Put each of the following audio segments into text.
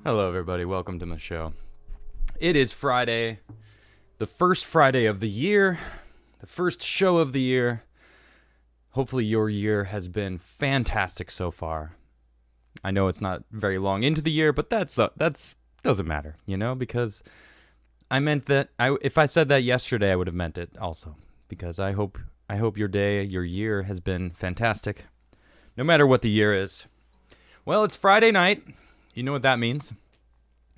Hello, everybody. Welcome to my show. It is Friday, the first Friday of the year, the first show of the year. Hopefully your year has been fantastic so far. I know it's not very long into the year, but that's doesn't matter, because I meant that. If I said that yesterday, I would have meant it also, because I hope your day, your year has been fantastic, no matter what the year is. Well, it's Friday night. You know what that means.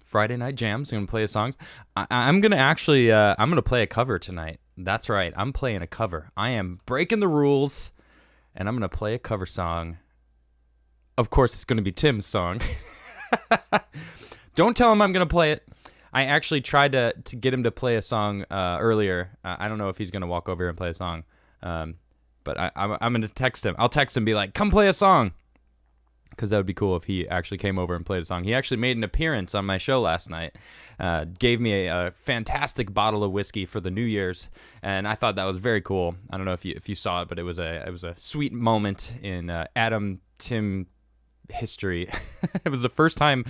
Friday night jams. I'm going to play songs. I'm going to actually, I'm going to play a cover tonight. That's right. I'm playing a cover. I am breaking the rules, and I'm going to play a cover song. Of course, it's going to be Tim's song. Don't tell him I'm going to play it. I actually tried to get him to play a song earlier. I don't know if he's going to walk over here and play a song. But I'm going to text him. I'll text him and be like, come play a song. Because that would be cool if he actually came over and played a song. He actually made an appearance on my show last night. Gave me a fantastic bottle of whiskey for the New Year's, and I thought that was very cool. I don't know if you saw it, but it was a sweet moment in Adam Tim history. It was the first time,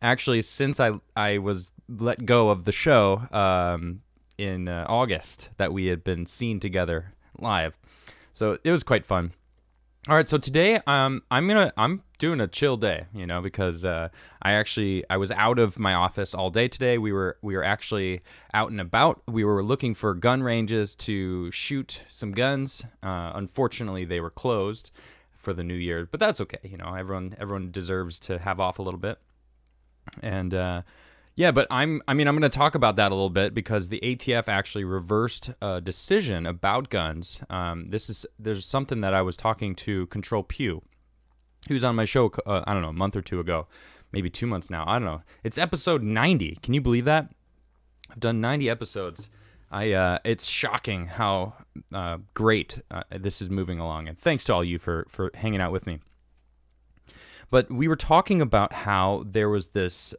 actually, since I was let go of the show in August that we had been seen together live. So it was quite fun. All right, so today I'm doing a chill day, because I was out of my office all day today. We were actually out and about. We were looking for gun ranges to shoot some guns. Unfortunately, they were closed for the new year, but that's okay. Everyone deserves to have off a little bit. And yeah, but I'm going to talk about that a little bit because the ATF actually reversed a decision about guns. There's something that I was talking to Control Pew. He was on my show, I don't know, a month or two ago, maybe 2 months now. I don't know. It's episode 90. Can you believe that? I've done 90 episodes. It's shocking how great this is moving along, and thanks to all you for hanging out with me. But we were talking about how there was this.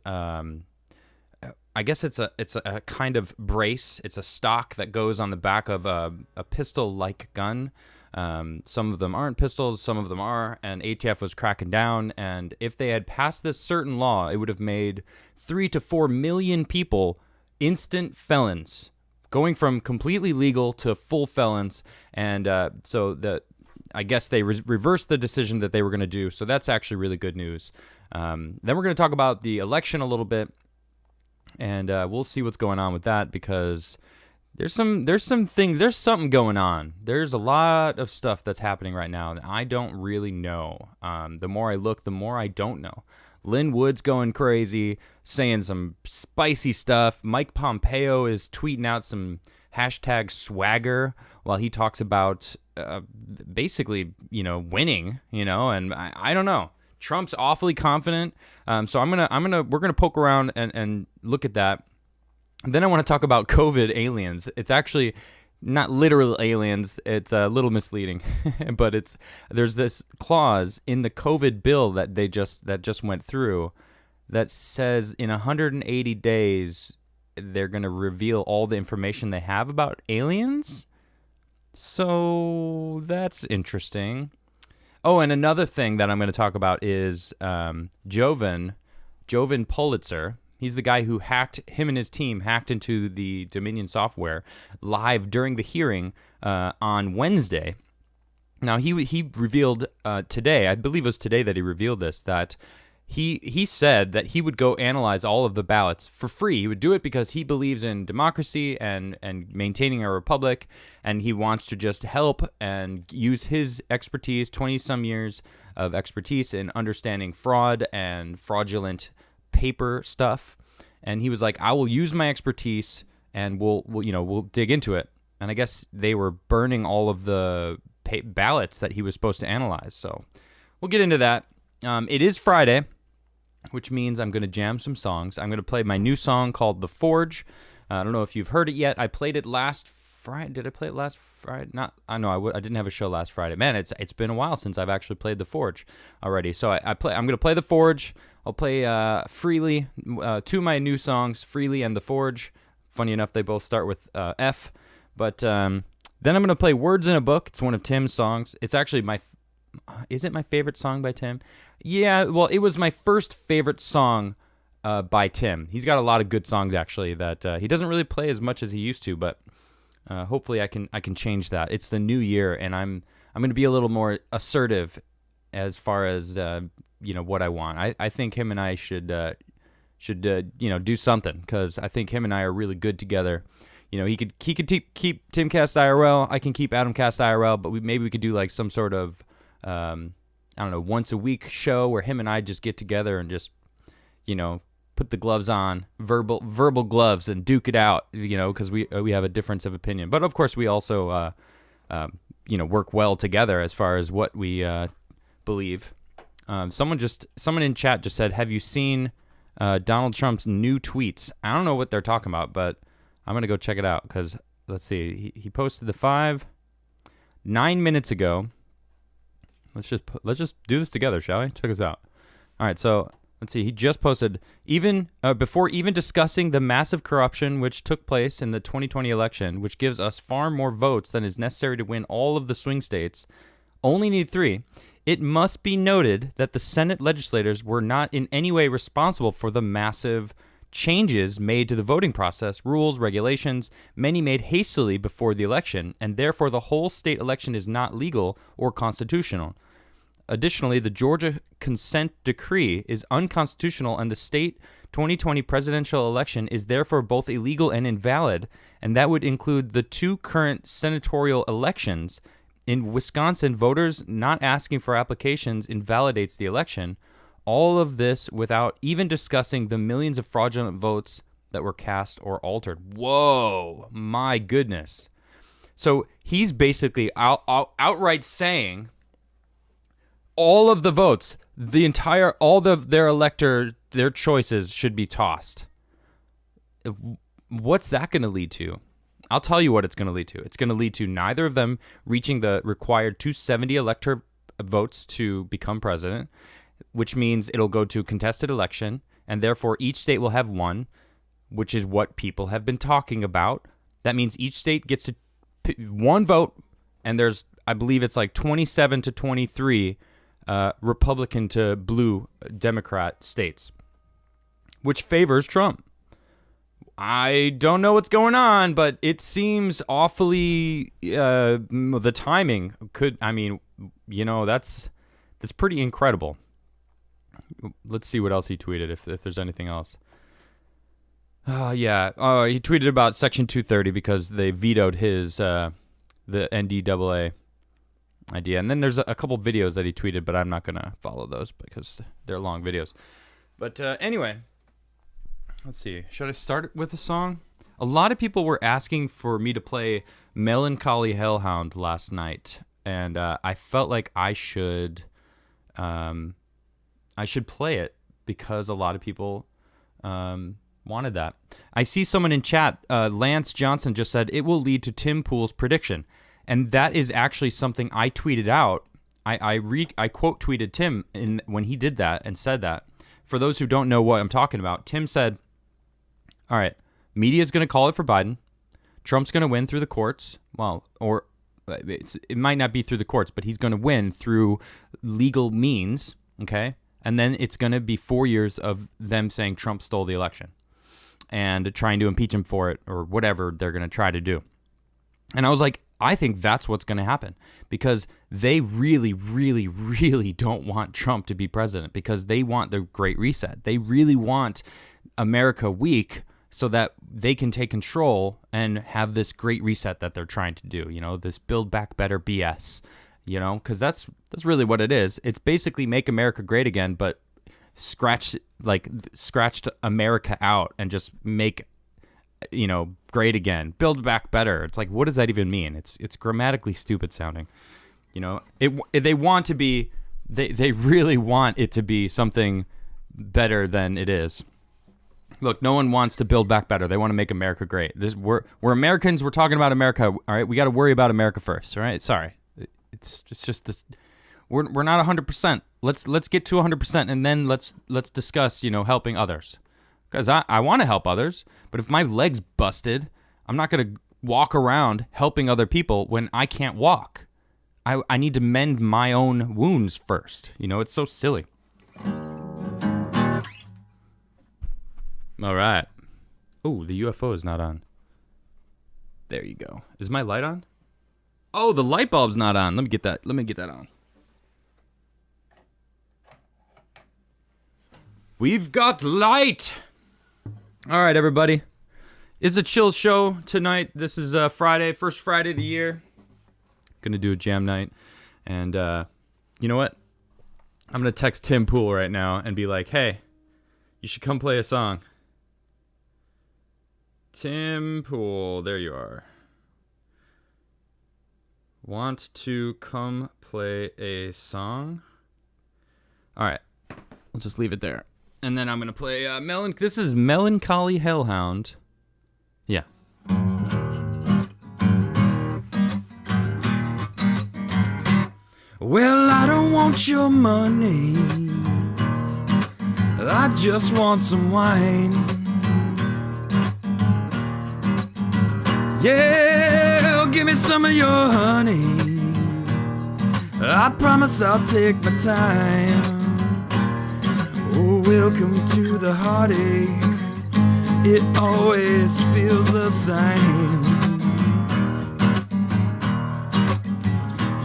I guess it's a kind of brace. It's a stock that goes on the back of a pistol-like gun. Some of them aren't pistols, some of them are, and ATF was cracking down. And if they had passed this certain law, it would have made 3 to 4 million people instant felons, going from completely legal to full felons. And I guess they reversed the decision that they were going to do. So that's actually really good news. Then we're going to talk about the election a little bit. And we'll see what's going on with that, because there's something going on. There's a lot of stuff that's happening right now that I don't really know. The more I look, the more I don't know. Lynn Wood's going crazy, saying some spicy stuff. Mike Pompeo is tweeting out some hashtag swagger while he talks about basically, winning, and I don't know. Trump's awfully confident, so we're gonna poke around and look at that. And then I want to talk about COVID aliens. It's actually not literal aliens. It's a little misleading, but there's this clause in the COVID bill that just went through that says in 180 days they're gonna reveal all the information they have about aliens. So that's interesting. Oh, and another thing that I'm going to talk about is Jovan Pulitzer. He's the guy who him and his team hacked into the Dominion software live during the hearing on Wednesday. Now, he revealed today, I believe it was today that he revealed this, that he said that he would go analyze all of the ballots for free. He would do it because he believes in democracy and maintaining a republic, and he wants to just help and use his expertise, 20-some years of expertise in understanding fraud and fraudulent paper stuff. And he was like, I will use my expertise and we'll dig into it. And I guess they were burning all of the ballots that he was supposed to analyze. So we'll get into that. It is Friday, which means I'm going to jam some songs. I'm going to play my new song called The Forge. I don't know if you've heard it yet. I played it last Friday. Did I play it last Friday? I didn't have a show last Friday. Man, it's been a while since I've actually played The Forge already. So I'm going to play The Forge. I'll play Freely, two of my new songs, Freely and The Forge. Funny enough, they both start with F. But then I'm going to play Words in a Book. It's one of Tim's songs. It's actually Is it my favorite song by Tim? Yeah, well, it was my first favorite song by Tim. He's got a lot of good songs actually that he doesn't really play as much as he used to, but hopefully I can change that. It's the new year, and I'm going to be a little more assertive as far as what I want. I think him and I should do something, because I think him and I are really good together. He could keep Timcast IRL. I can keep Adamcast IRL, but maybe we could do like some sort of I don't know, once a week show where him and I just get together and just put the gloves on, verbal gloves, and duke it out. Because we have a difference of opinion, but of course we also work well together as far as what we believe. Someone in chat just said, "Have you seen Donald Trump's new tweets?" I don't know what they're talking about, but I'm gonna go check it out, because let's see. He posted the 9 minutes ago. Let's just do this together, shall we? Check us out. All right, so let's see. He just posted before even discussing the massive corruption which took place in the 2020 election, which gives us far more votes than is necessary to win all of the swing states. Only need 3. It must be noted that the Senate legislators were not in any way responsible for the massive changes made to the voting process, rules, regulations, many made hastily before the election, and therefore the whole state election is not legal or constitutional. Additionally, the Georgia consent decree is unconstitutional, and the state 2020 presidential election is therefore both illegal and invalid, and that would include the 2 current senatorial elections. In Wisconsin, voters not asking for applications invalidates the election. All of this without even discussing the millions of fraudulent votes that were cast or altered. Whoa, my goodness. So he's basically outright saying all of the votes, their choices should be tossed. What's that going to lead to? I'll tell you what it's going to lead to. It's going to lead to neither of them reaching the required 270 elector votes to become president, which means it'll go to contested election, and therefore each state will have 1, which is what people have been talking about. That means each state gets to 1 vote, and there's, I believe it's like 27 to 23 Republican to blue Democrat states, which favors Trump. I don't know what's going on, but it seems awfully, the timing that's pretty incredible. Let's see what else he tweeted, if there's anything else. He tweeted about Section 230 because they vetoed his, the NDAA idea. And then there's a couple videos that he tweeted, but I'm not going to follow those because they're long videos. But anyway, let's see. Should I start with a song? A lot of people were asking for me to play Melancholy Hellhound last night, and I felt like I should play it because a lot of people wanted that. I see someone in chat, Lance Johnson, just said it will lead to Tim Pool's prediction, and that is actually something I tweeted out. I quote tweeted Tim when he did that and said that. For those who don't know what I'm talking about, Tim said, all right, media's going to call it for Biden. Trump's going to win through the courts. Well, or it might not be through the courts, but he's going to win through legal means, okay? And then it's going to be 4 years of them saying Trump stole the election and trying to impeach him for it or whatever they're going to try to do. And I was like, I think that's what's going to happen because they really, really, really don't want Trump to be president because they want the Great Reset. They really want America weak so that they can take control and have this Great Reset that they're trying to do, this Build Back Better BS, because that's really what it is. It's basically make America great again, but scratched America out and just make great again. Build back better. It's like, what does that even mean? It's grammatically stupid sounding. They want to be, they really want it to be something better than it is. Look, no one wants to build back better. They want to make America great. We're Americans. We're talking about America. All right, we got to worry about America first. All right, sorry. It's just this. We're not 100%. Let's get to 100%, and then let's discuss helping others. Because I want to help others, but if my leg's busted, I'm not going to walk around helping other people when I can't walk. I need to mend my own wounds first. You know, it's so silly. All right. Oh, the UFO is not on. There you go. Is my light on? Oh, the light bulb's not on. Let me get that on. We've got light. All right, everybody. It's a chill show tonight. This is Friday, first Friday of the year. Gonna do a jam night. And you know what? I'm gonna text Tim Pool right now and be like, hey, you should come play a song. Tim Pool, there you are. Want to come play a song? All right, we'll just leave it there. And then I'm gonna play this is Melancholy Hellhound. Yeah. Well, I don't want your money. I just want some wine. Yeah, give me some of your honey. I promise I'll take my time. Oh, welcome to the heartache. It always feels the same.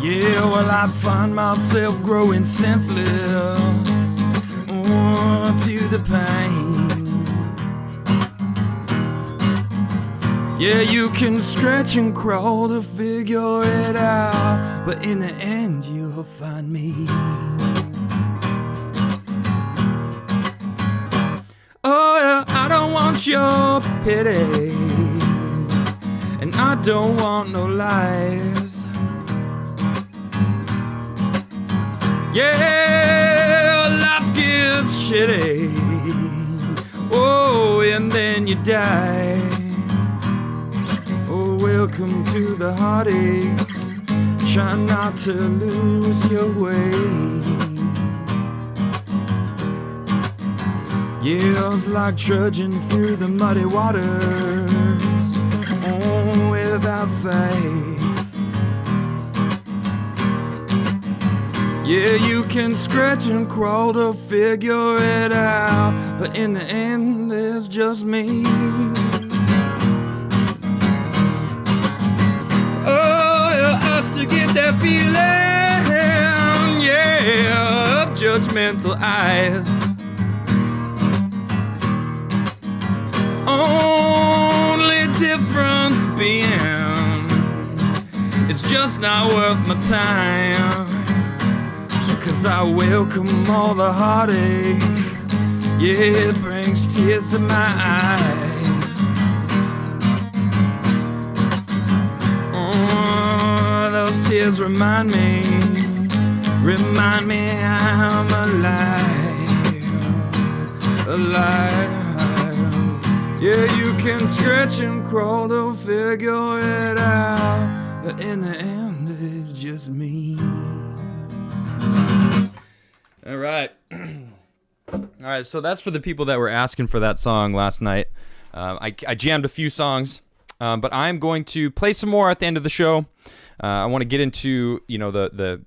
Yeah, well, I find myself growing senseless to the pain. Yeah, you can scratch and crawl to figure it out, but in the end you'll find me. Oh, yeah, I don't want your pity, and I don't want no lies. Yeah, life gets shitty. Oh, and then you die. Oh, welcome to the heartache. Try not to lose your way. Yeah, it's like trudging through the muddy waters, oh, without faith. Yeah, you can scratch and crawl to figure it out, but in the end, there's just me. Oh, yeah, us to get that feeling, yeah, of judgmental eyes. Only difference being, it's just not worth my time. 'Cause I welcome all the heartache. Yeah, it brings tears to my eyes. Oh, those tears remind me I'm alive. Yeah, you can scratch and crawl to figure it out, but in the end, it's just me. All right. All right, so that's for the people that were asking for that song last night. I jammed a few songs, but I'm going to play some more at the end of the show. I want to get into, you know, the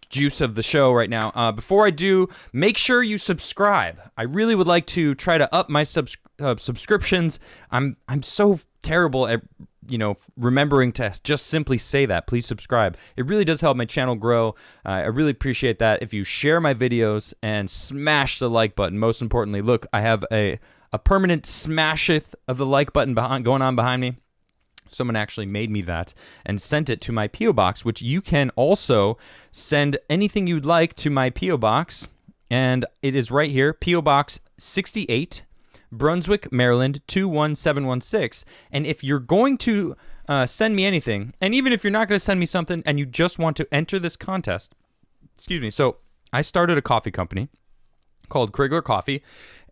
juice of the show right now. Before I do, make sure you subscribe. I really would like to try to up my subscriptions. I'm so terrible at, you know, remembering to just simply say that. Please subscribe. It really does help my channel grow. I really appreciate that. If you share my videos and smash the like button. Most importantly, look, I have a permanent smasheth of the like button going on behind me. Someone actually made me that and sent it to my P.O. Box, which you can also send anything you'd like to my P.O. Box. And it is right here, P.O. Box 68, Brunswick, Maryland, 21716. And if you're going to send me anything, and even if you're not going to send me something and you just want to enter this contest, excuse me, so I started a coffee company called Crigler Coffee,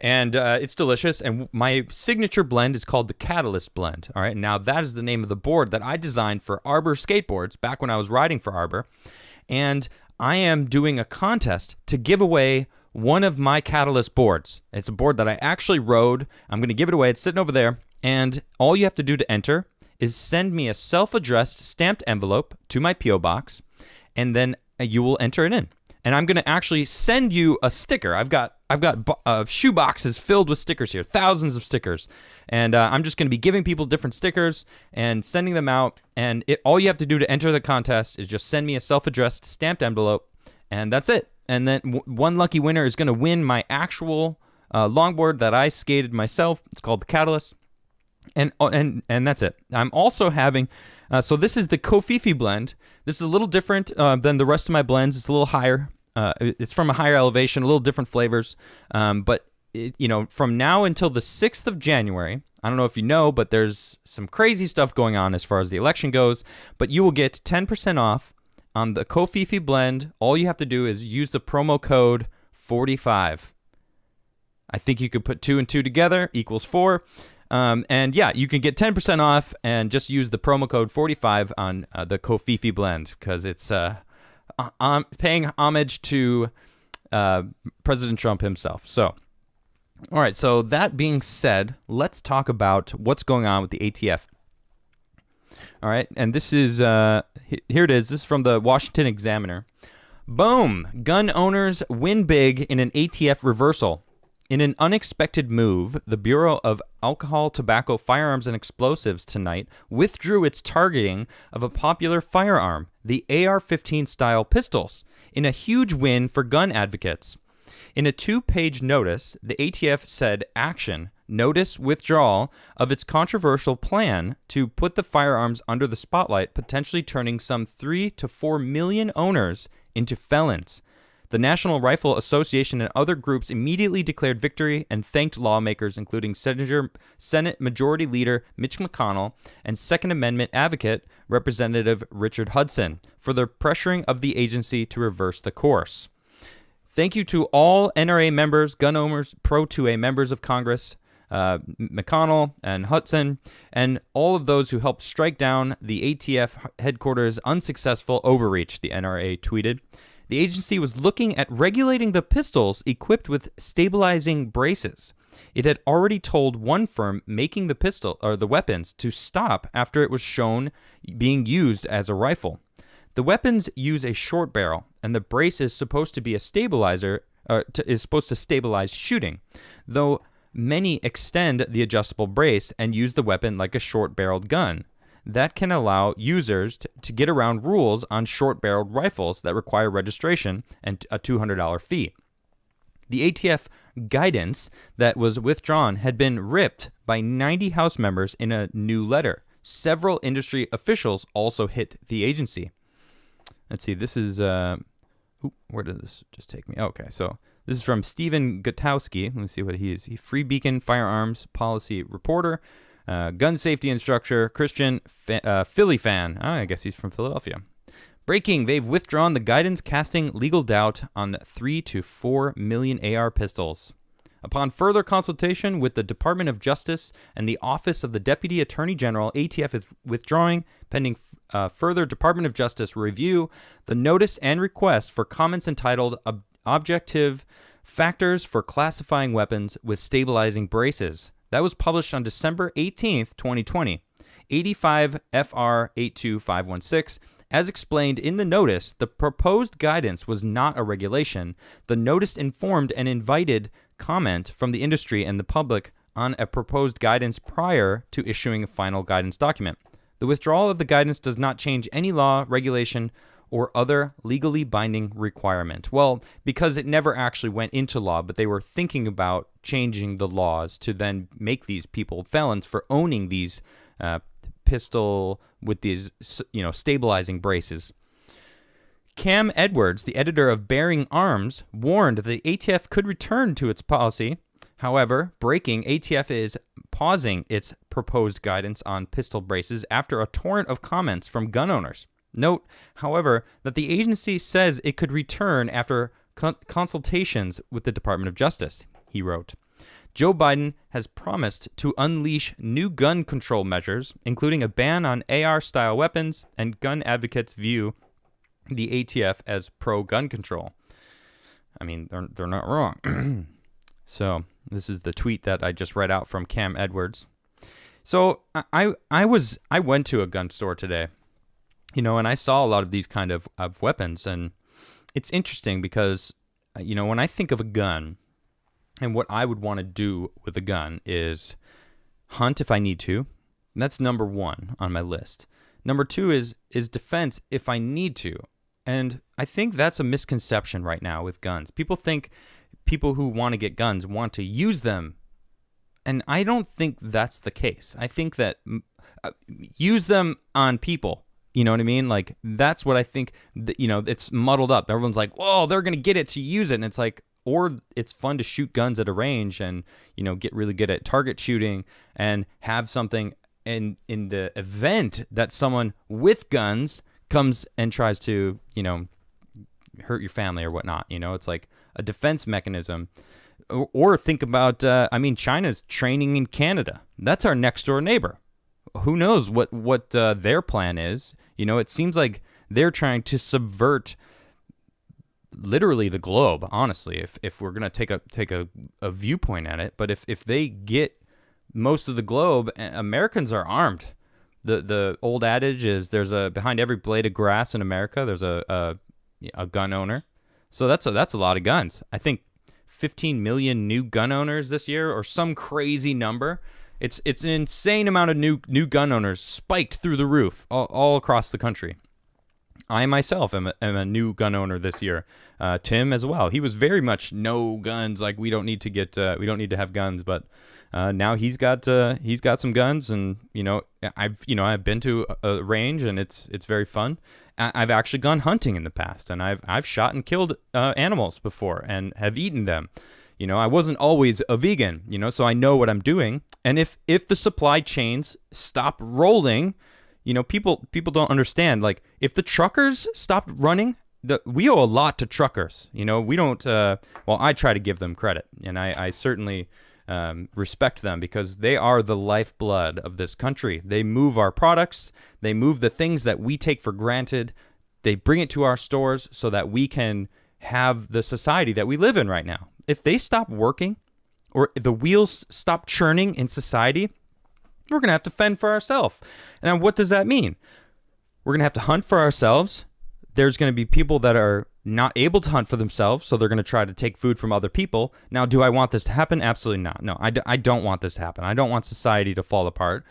and it's delicious, and my signature blend is called the Catalyst Blend. All right, now that is the name of the board that I designed for Arbor skateboards back when I was riding for Arbor, and I am doing a contest to give away one of my Catalyst boards. It's a board that I actually rode. I'm going to give it away. It's sitting over there, and all you have to do to enter is send me a self-addressed stamped envelope to my P.O. box, and then you will enter it in. And I'm going to actually send you a sticker. I've got shoe boxes filled with stickers here, thousands of stickers. And I'm just going to be giving people different stickers and sending them out. And all you have to do to enter the contest is just send me a self-addressed stamped envelope, and that's it. And then one lucky winner is going to win my actual longboard that I skated myself. It's called the Catalyst. And that's it. I'm also having, so this is the Kofifi blend. This is a little different than the rest of my blends. It's a little higher. It's from a higher elevation, a little different flavors. But, from now until the 6th of January, I don't know if you know, but there's some crazy stuff going on as far as the election goes. But you will get 10% off on the Kofifi blend. All you have to do is use the promo code 45. I think you could put 2 and 2 together equals 4. And yeah, you can get 10% off and just use the promo code 45 on the Kofifi blend, because it's paying homage to President Trump himself. So, all right. So that being said, let's talk about what's going on with the ATF. All right. And this is, here it is. This is from the Washington Examiner. Boom. Gun owners win big in an ATF reversal. In an unexpected move, the Bureau of Alcohol, Tobacco, Firearms, and Explosives tonight withdrew its targeting of a popular firearm, the AR-15 style pistols, in a huge win for gun advocates. In a 2-page notice, the ATF said action, notice withdrawal of its controversial plan to put the firearms under the spotlight, potentially turning some 3 to 4 million owners into felons. The National Rifle Association and other groups immediately declared victory and thanked lawmakers, including Senate Majority Leader Mitch McConnell and Second Amendment advocate Representative Richard Hudson, for their pressuring of the agency to reverse the course. Thank you to all NRA members, gun owners, Pro-2A members of Congress, McConnell and Hudson, and all of those who helped strike down the ATF headquarters' unsuccessful overreach, the NRA tweeted. The agency was looking at regulating the pistols equipped with stabilizing braces. It had already told one firm making the weapons to stop after it was shown being used as a rifle. The weapons use a short barrel, and the brace is supposed to be a stabilizer, is supposed to stabilize shooting, though many extend the adjustable brace and use the weapon like a short-barreled gun. That can allow users to get around rules on short-barreled rifles that require registration and a $200 fee. The ATF guidance that was withdrawn had been ripped by 90 House members in a new letter. Several industry officials also hit the agency. Let's see, this is... where did this just take me? Okay, so this is from Stephen Gutowski. Let me see what he is. He's Free Beacon Firearms Policy Reporter. Gun safety instructor, Christian Philly fan. I guess he's from Philadelphia. Breaking, they've withdrawn the guidance casting legal doubt on 3 to 4 million AR pistols. Upon further consultation with the Department of Justice and the Office of the Deputy Attorney General, ATF is withdrawing, pending further Department of Justice review, the notice and request for comments entitled Objective Factors for Classifying Weapons with Stabilizing Braces. That was published on December 18th, 2020. 85 FR 82516. As explained in the notice, the proposed guidance was not a regulation. The notice informed and invited comment from the industry and the public on a proposed guidance prior to issuing a final guidance document. The withdrawal of the guidance does not change any law, regulation, or other legally binding requirement. Well, because it never actually went into law, but they were thinking about changing the laws to then make these people felons for owning these pistol with these, stabilizing braces. Cam Edwards, the editor of Bearing Arms, warned the ATF could return to its policy. However, breaking, ATF is pausing its proposed guidance on pistol braces after a torrent of comments from gun owners. Note, however, that the agency says it could return after consultations with the Department of Justice, he wrote. Joe Biden has promised to unleash new gun control measures, including a ban on AR-style weapons, and gun advocates view the ATF as pro-gun control. I mean, they're not wrong. So, this is the tweet that I just read out from Cam Edwards. So I went to a gun store today, and I saw a lot of these kind of weapons, and it's interesting because, when I think of a gun and what I would want to do with a gun is hunt if I need to. And that's number one on my list. Number two is defense if I need to. And I think that's a misconception right now with guns. People think people who want to get guns want to use them. And I don't think that's the case. I think that use them on people. You know what I mean? Like, that's what I think, it's muddled up. Everyone's like, whoa, they're going to get it to use it. And it's like, or it's fun to shoot guns at a range and, get really good at target shooting and have something in the event that someone with guns comes and tries to, hurt your family or whatnot. It's like a defense mechanism. Or think about, China's training in Canada. That's our next door neighbor. Who knows what their plan is? It seems like they're trying to subvert literally the globe, honestly, if we're going to take a viewpoint at it. But if they get most of the globe, Americans are armed. The old adage is there's behind every blade of grass in America, there's a gun owner. So that's a lot of guns. I think 15 million new gun owners this year, or some crazy number. It's an insane amount of new gun owners, spiked through the roof all across the country. I myself am a new gun owner this year. Tim as well. He was very much no guns. Like, we don't need to have guns, but now he's got some guns, and I've been to a range, and it's very fun. I've actually gone hunting in the past, and I've shot and killed animals before and have eaten them. I wasn't always a vegan, so I know what I'm doing. And if the supply chains stop rolling, people don't understand. Like, if the truckers stopped running, we owe a lot to truckers. We don't. I try to give them credit, and I certainly respect them, because they are the lifeblood of this country. They move our products. They move the things that we take for granted. They bring it to our stores so that we can have the society that we live in right now. If they stop working, or if the wheels stop churning in society, we're going to have to fend for ourselves. And what does that mean? We're going to have to hunt for ourselves. There's going to be people that are not able to hunt for themselves, so they're going to try to take food from other people. Now, do I want this to happen? Absolutely not. No, I don't want this to happen. I don't want society to fall apart.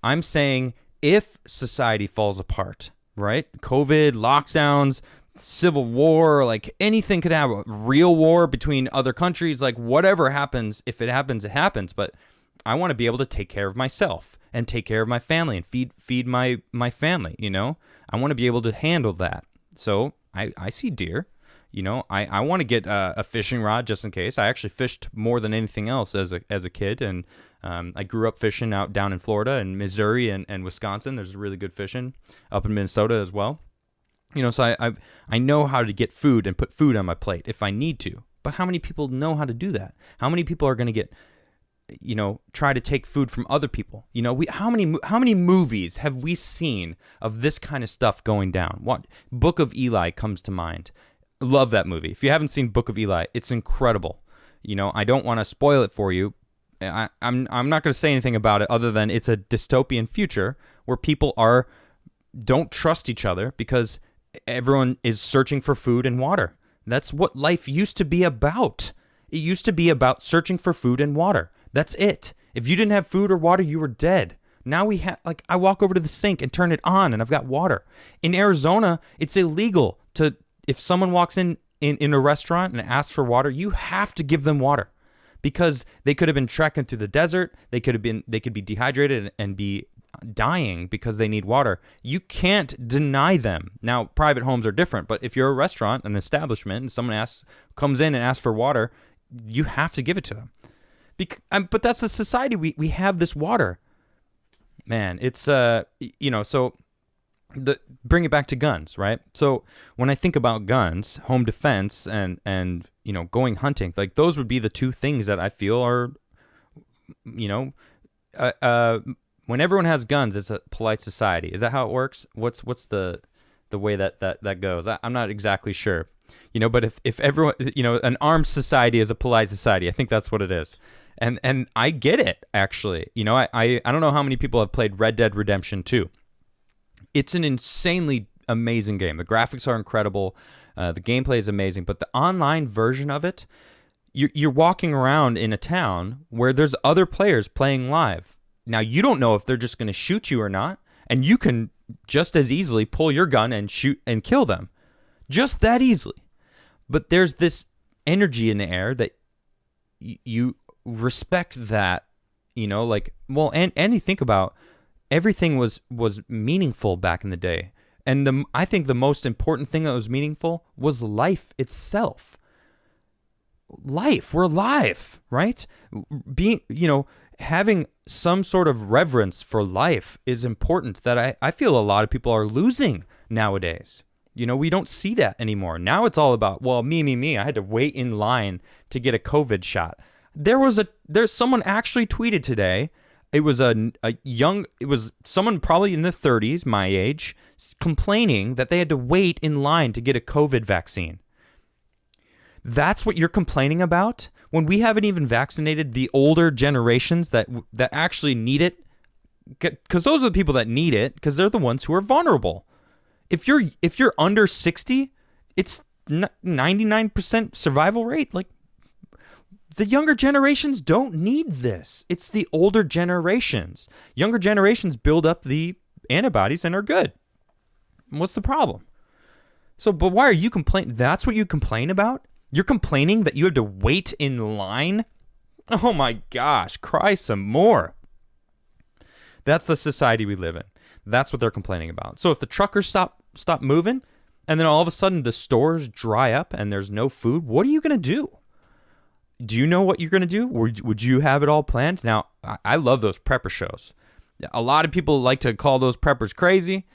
I'm saying if society falls apart, right? COVID, lockdowns, civil war, like anything could happen. Real war between other countries, like whatever happens, if it happens, it happens. But I want to be able to take care of myself and take care of my family and feed my family, I want to be able to handle that. So I see deer, I want to get a fishing rod just in case. I actually fished more than anything else as a kid, and I grew up fishing down in Florida and Missouri and Wisconsin. There's really good fishing up in Minnesota as well. So I know how to get food and put food on my plate if I need to. But how many people know how to do that? How many people are going to try to take food from other people? How many movies have we seen of this kind of stuff going down? What Book of Eli comes to mind. Love that movie. If you haven't seen Book of Eli, it's incredible. I don't want to spoil it for you. I'm not going to say anything about it other than it's a dystopian future where people don't trust each other because everyone is searching for food and water. That's what life used to be about. It used to be about searching for food and water. That's it. If you didn't have food or water, you were dead. Now we have, I walk over to the sink and turn it on and I've got water. In Arizona, it's illegal if someone walks in a restaurant and asks for water, you have to give them water, because they could have been trekking through the desert. They could be dehydrated and be dying because they need water. You can't deny them. Now, private homes are different, but if you're a restaurant, an establishment, and someone comes in and asks for water, you have to give it to them. But that's the society we have. This water, man. It's so bring it back to guns, right? So when I think about guns, home defense, and going hunting, like those would be the two things that I feel are, when everyone has guns, it's a polite society. Is that how it works? What's the way that goes? I'm not exactly sure. But if everyone, an armed society is a polite society. I think that's what it is. And I get it, actually. I don't know how many people have played Red Dead Redemption 2. It's an insanely amazing game. The graphics are incredible. The gameplay is amazing. But the online version of it, you're walking around in a town where there's other players playing live. Now, you don't know if they're just going to shoot you or not. And you can just as easily pull your gun and shoot and kill them. Just that easily. But there's this energy in the air that you respect that, and you think about everything was meaningful back in the day. And I think the most important thing that was meaningful was life itself. Life, we're alive, right? Having some sort of reverence for life is important that I feel a lot of people are losing nowadays. We don't see that anymore. Now it's all about, well, me. I had to wait in line to get a COVID shot. There's someone actually tweeted today. It was it was someone probably in the 30s, my age, complaining that they had to wait in line to get a COVID vaccine. That's what you're complaining about? When we haven't even vaccinated the older generations that actually need it? Because those are the people that need it, because they're the ones who are vulnerable. If you're under 60, it's 99% survival rate. Like, the younger generations don't need this. It's the older generations. Younger generations build up the antibodies and are good. What's the problem? But why are you complaining? That's what you complain about? You're complaining that you had to wait in line? Oh my gosh, cry some more. That's the society we live in. That's what they're complaining about. So if the truckers stop moving, and then all of a sudden the stores dry up and there's no food, what are you going to do? Do you know what you're going to do? Would you have it all planned? Now, I love those prepper shows. A lot of people like to call those preppers crazy,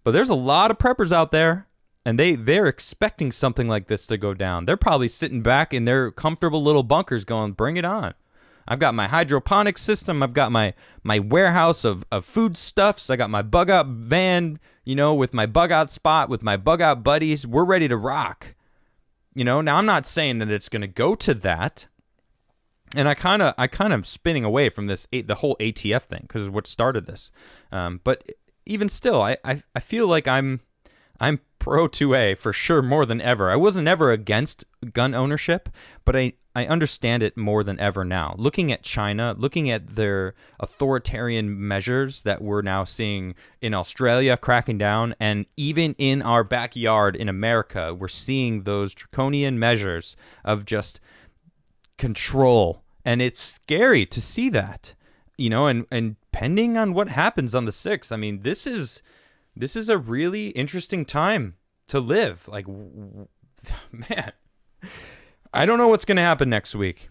but there's a lot of preppers out there, and they're expecting something like this to go down. They're probably sitting back in their comfortable little bunkers going, bring it on. I've got my hydroponic system. I've got my warehouse of foodstuffs. I got my bug-out van, with my bug-out spot, with my bug-out buddies. We're ready to rock. Now I'm not saying that it's going to go to that. And I kind of spinning away from the whole ATF thing, because it's what started this. But even still, I feel like I'm pro 2A for sure more than ever. I wasn't ever against gun ownership, but I understand it more than ever now. Looking at China, looking at their authoritarian measures that we're now seeing in Australia cracking down, and even in our backyard in America, we're seeing those draconian measures of just control. And it's scary to see that, and depending on what happens on the 6th, I mean, this is a really interesting time to live. Like, man, I don't know what's going to happen next week.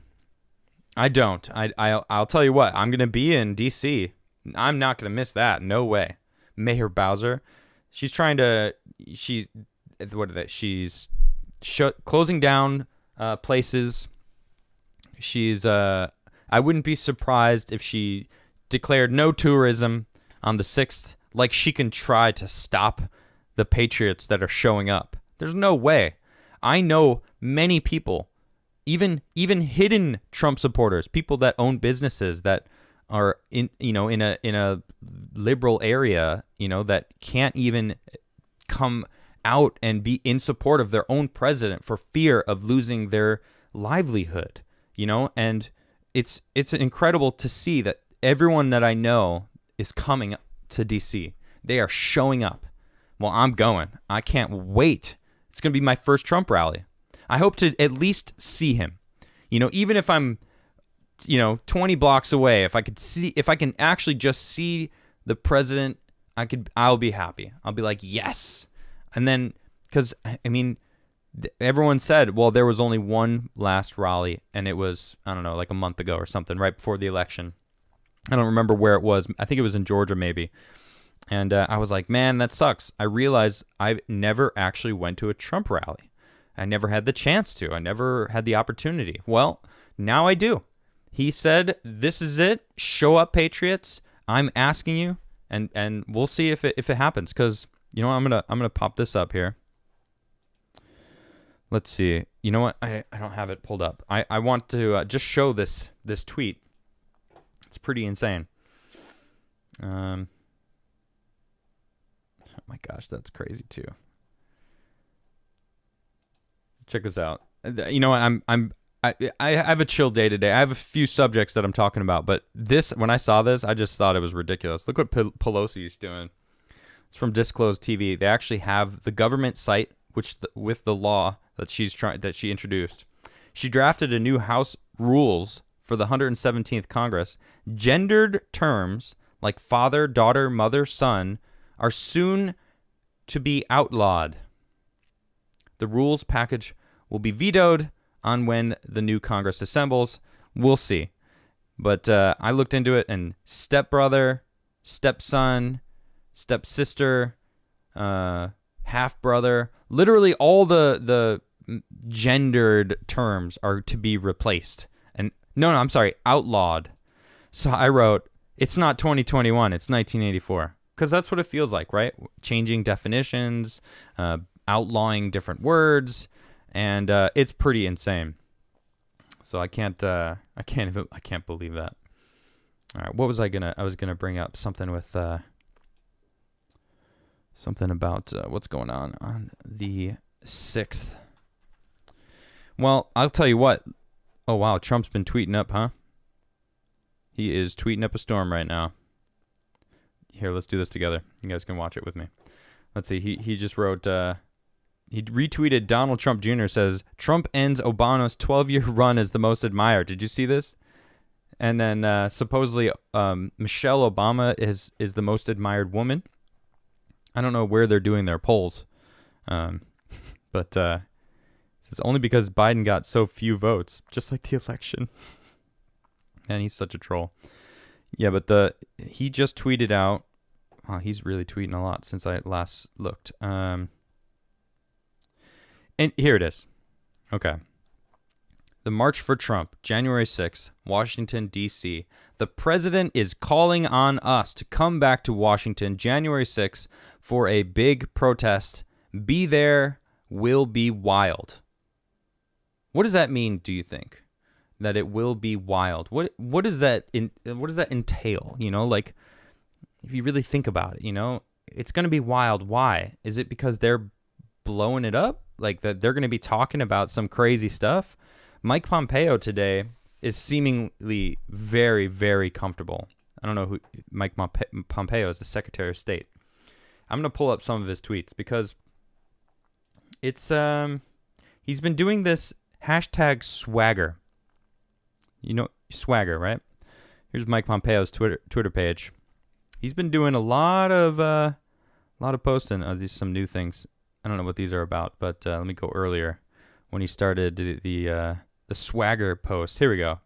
I don't. I'll tell you what. I'm going to be in D.C. I'm not going to miss that. No way. Mayor Bowser, she's closing down places. I wouldn't be surprised if she declared no tourism on the 6th. Like, she can try to stop the patriots that are showing up. There's no way. I know many people, even hidden Trump supporters, people that own businesses that are in a liberal area, that can't even come out and be in support of their own president for fear of losing their livelihood, and it's incredible to see that everyone that I know is coming to DC. They are showing up. Well, I'm going. I can't wait. It's going to be my first Trump rally. I hope to at least see him. Even if I'm 20 blocks away, if I can actually just see the president, I'll be happy. I'll be like, yes. And then, because, I mean, everyone said, well, there was only one last rally, and it was, I don't know, like a month ago or something, right before the election. I don't remember where it was. I think it was in Georgia, maybe. And I was like, man, that sucks. I realized I never actually went to a Trump rally. I never had the chance to. I never had the opportunity. Well, now I do. He said, this is it. Show up, patriots. I'm asking you, and we'll see if it happens. Because, I'm gonna pop this up here. Let's see. You know what? I don't have it pulled up. I want to just show this tweet. It's pretty insane. Oh my gosh, that's crazy too. Check this out. You know what? I have a chill day today. I have a few subjects that I'm talking about, but when I saw this, I just thought it was ridiculous. Look what Pelosi is doing. It's from Disclosed TV. They actually have the government site, with the law that she introduced. She drafted a new House rules for the 117th Congress. Gendered terms like father, daughter, mother, son are soon to be outlawed. The rules package will be vetoed on when the new Congress assembles. We'll see. But I looked into it, and stepbrother, stepson, stepsister, half-brother, literally all the gendered terms are to be replaced. And no, I'm sorry, outlawed. So I wrote, it's not 2021, it's 1984. Because that's what it feels like, right? Changing definitions, outlawing different words, and it's pretty insane. So I can't believe that. All right, what was I was gonna bring up something with something about what's going on the 6th. Well, I'll tell you what. Oh wow, Trump's been tweeting up, huh? He is tweeting up a storm right now. Here, let's do this together. You guys can watch it with me. Let's see. He just wrote. He retweeted Donald Trump Jr. says Trump ends Obama's 12-year run as the most admired. Did you see this? And then supposedly Michelle Obama is the most admired woman. I don't know where they're doing their polls, but it's only because Biden got so few votes, just like the election. Man, he's such a troll. Yeah, but he just tweeted out. Wow, he's really tweeting a lot since I last looked. And here it is. Okay. The March for Trump, January 6th, Washington, D.C. The president is calling on us to come back to Washington January 6th for a big protest. Be there, will be wild. What does that mean, do you think? That it will be wild. What does that entail? You know, like if you really think about it, you know, it's going to be wild. Why? Is it because they're blowing it up? Like that they're going to be talking about some crazy stuff? Mike Pompeo today is seemingly very, very comfortable. I don't know who Mike Pompeo is, the Secretary of State. I'm going to pull up some of his tweets because it's he's been doing this hashtag swagger. You know, swagger, right? Here's Mike Pompeo's Twitter page. He's been doing a lot of posting of these some new things. I don't know what these are about, but let me go earlier when he started the swagger post. Here we go.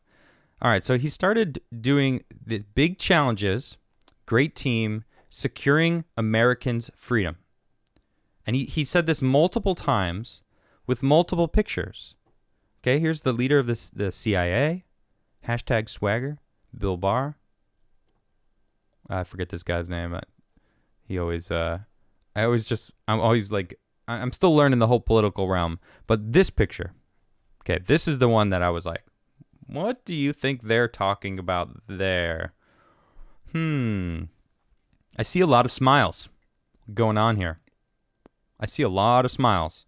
All right, so he started doing the big challenges, great team, securing Americans' freedom. And he said this multiple times with multiple pictures. Okay, here's the leader of the CIA, hashtag swagger, Bill Barr. I forget this guy's name. He always, I'm always like, I'm still learning the whole political realm. But this picture, okay, this is the one that I was like, what do you think they're talking about there? I see a lot of smiles going on here. I see a lot of smiles.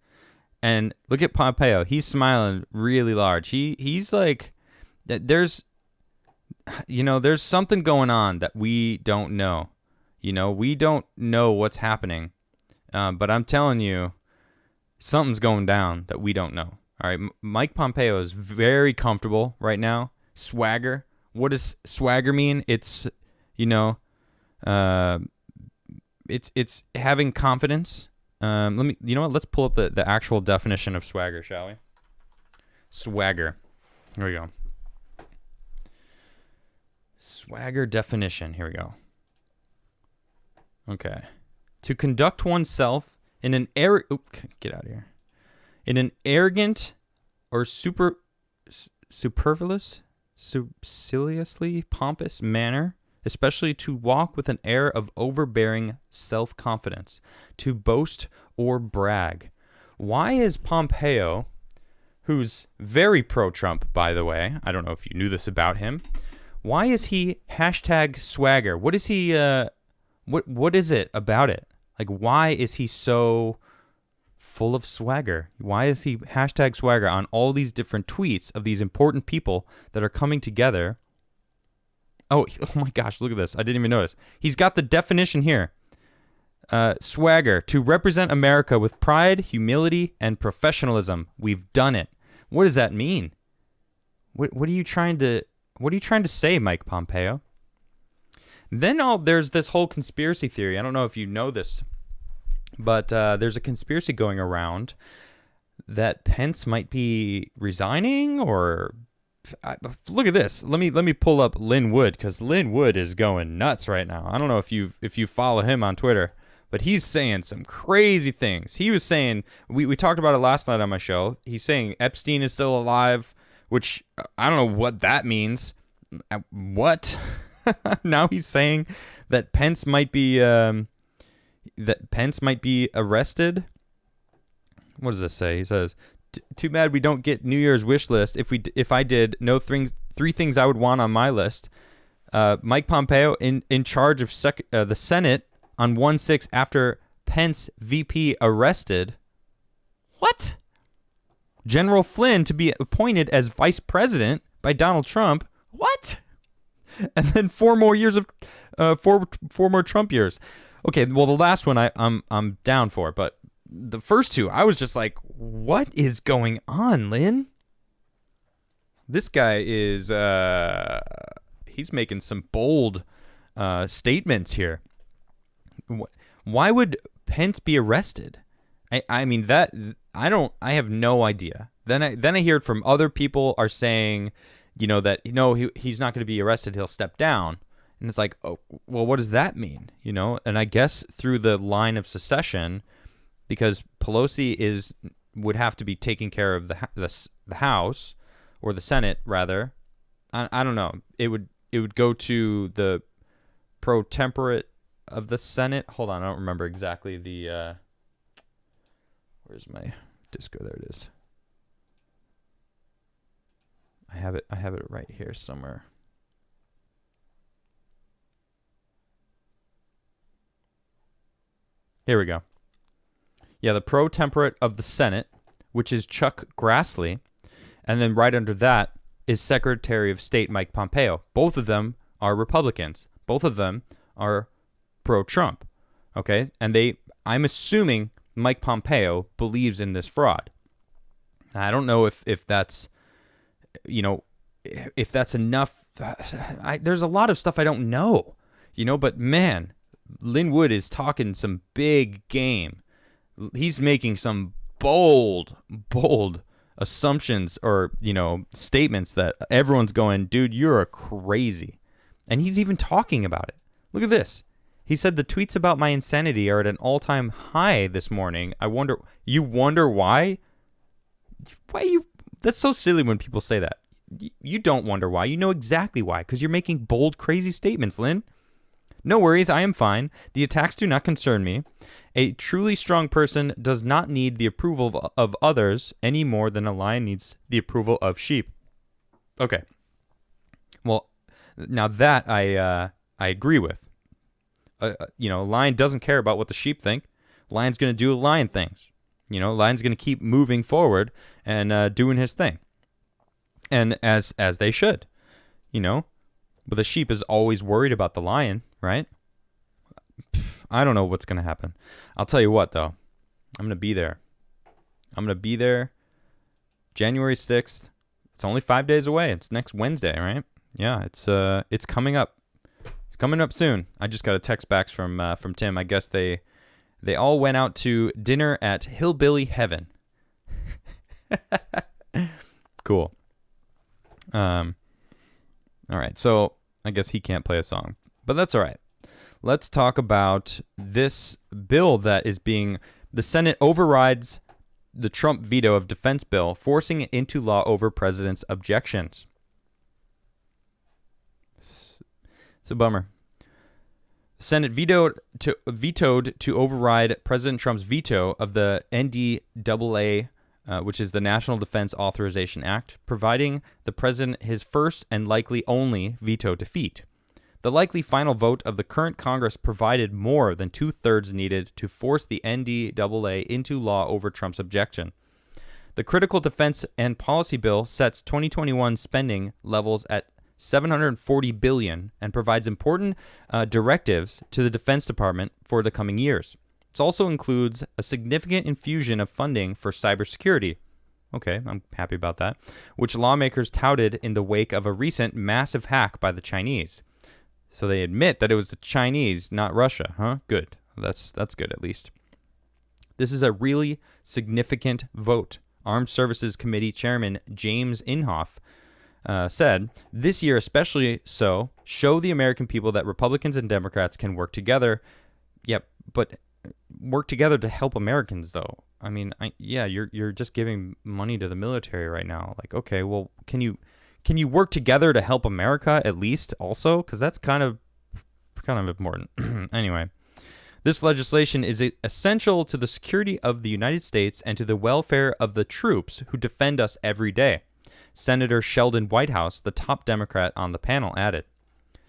And look at Pompeo. He's smiling really large. He's like, there's something going on that we don't know. You know, we don't know what's happening. But I'm telling you, something's going down that we don't know. All right, Mike Pompeo is very comfortable right now. Swagger. What does swagger mean? It's, it's having confidence. Let's pull up the actual definition of swagger, shall we? Swagger. Here we go. Swagger definition. Here we go. Okay. To conduct oneself in an get out of here. In an arrogant or superciliously pompous manner, especially to walk with an air of overbearing self-confidence, to boast or brag. Why is Pompeo who's very pro-Trump, by the way. I don't know if you knew this about him. Why is he hashtag swagger? What is he, what is it about it? Like, why is he so full of swagger? Why is he hashtag swagger on all these different tweets of these important people that are coming together? Oh my gosh, look at this. I didn't even notice. He's got the definition here. Swagger, to represent America with pride, humility, and professionalism. We've done it. What does that mean? What are you trying to say, Mike Pompeo? Then there's this whole conspiracy theory. I don't know if you know this, but there's a conspiracy going around that Pence might be resigning, or look at this. Let me pull up Lin Wood, because Lin Wood is going nuts right now. I don't know if you follow him on Twitter, but he's saying some crazy things. He was saying, we talked about it last night on my show. He's saying Epstein is still alive, which I don't know what that means. What? Now he's saying that Pence might be arrested. What does this say? He says, "Too bad we don't get New Year's wish list. If I did, no three things I would want on my list. Mike Pompeo in charge of the Senate on 1/6 after Pence VP arrested. What? General Flynn to be appointed as vice president by Donald Trump. What? And then 4 more years of four more Trump years. Okay, well, the last one I'm down for, but the first two I was just like, what is going on, Lynn? This guy is he's making some bold statements here. Why would Pence be arrested? I mean, that I have no idea. Then I hear it from other people are saying, that he's not going to be arrested, he'll step down. And it's like, oh, well, what does that mean? And I guess through the line of succession, because Pelosi would have to be taking care of the House, or the Senate rather. I don't know. It would go to the pro temperate of the Senate. Hold on, I don't remember exactly the. Where's my disco? There it is. I have it right here somewhere. Here we go. Yeah, the pro temperate of the Senate, which is Chuck Grassley, and then right under that is Secretary of State Mike Pompeo. Both of them are Republicans. Both of them are pro-Trump. Okay, and I'm assuming Mike Pompeo believes in this fraud. I don't know if that's, if that's enough. There's a lot of stuff I don't know, but man, Lin Wood is talking some big game. He's making some bold assumptions or, statements that everyone's going, dude, you're crazy. And he's even talking about it. Look at this. He said the tweets about my insanity are at an all-time high this morning. You wonder why? That's so silly when people say that. You don't wonder why. You know exactly why, because you're making bold, crazy statements, Lynn. No worries, I am fine. The attacks do not concern me. A truly strong person does not need the approval of others any more than a lion needs the approval of sheep. Okay. Well, now that I agree with. A lion doesn't care about what the sheep think. Lion's going to do lion things. Lion's going to keep moving forward and doing his thing. And as they should, But the sheep is always worried about the lion, right? I don't know what's going to happen. I'll tell you what, though. I'm going to be there. I'm going to be there January 6th. It's only 5 days away. It's next Wednesday, right? Yeah, it's coming up. It's coming up soon. I just got a text back from Tim. I guess they all went out to dinner at Hillbilly Heaven. Cool. All right, so I guess he can't play a song, but that's all right. Let's talk about this bill that is the Senate overrides the Trump veto of defense bill, forcing it into law over president's objections. It's a bummer. The Senate vetoed to override President Trump's veto of the NDAA which is the National Defense Authorization Act, providing the president his first and likely only veto defeat. The likely final vote of the current Congress provided more than 2/3 needed to force the NDAA into law over Trump's objection. The Critical Defense and Policy Bill sets 2021 spending levels at $740 billion and provides important directives to the Defense Department for the coming years. It also includes a significant infusion of funding for cybersecurity. Okay, I'm happy about that, which lawmakers touted in the wake of a recent massive hack by the Chinese. So they admit that it was the Chinese, not Russia, huh? Good. That's good, at least. This is a really significant vote. Armed Services Committee Chairman James Inhofe said, "This year especially so, show the American people that Republicans and Democrats can work together." Yep, but work together to help Americans, though. I mean, you're just giving money to the military right now. Like, okay, well, can you work together to help America at least also? Because that's kind of important. Anyway, this legislation is essential to the security of the United States and to the welfare of the troops who defend us every day. Senator Sheldon Whitehouse, the top Democrat on the panel, added.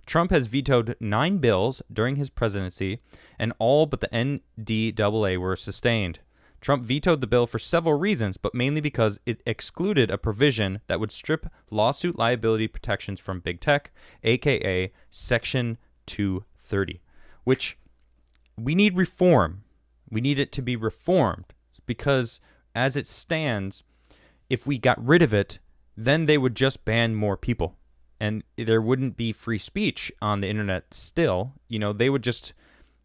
Trump has vetoed 9 bills during his presidency, and all but the NDAA were sustained. Trump vetoed the bill for several reasons, but mainly because it excluded a provision that would strip lawsuit liability protections from big tech, aka Section 230, which we need reform. We need it to be reformed because as it stands, if we got rid of it, then they would just ban more people and there wouldn't be free speech on the internet still. You know, they would just...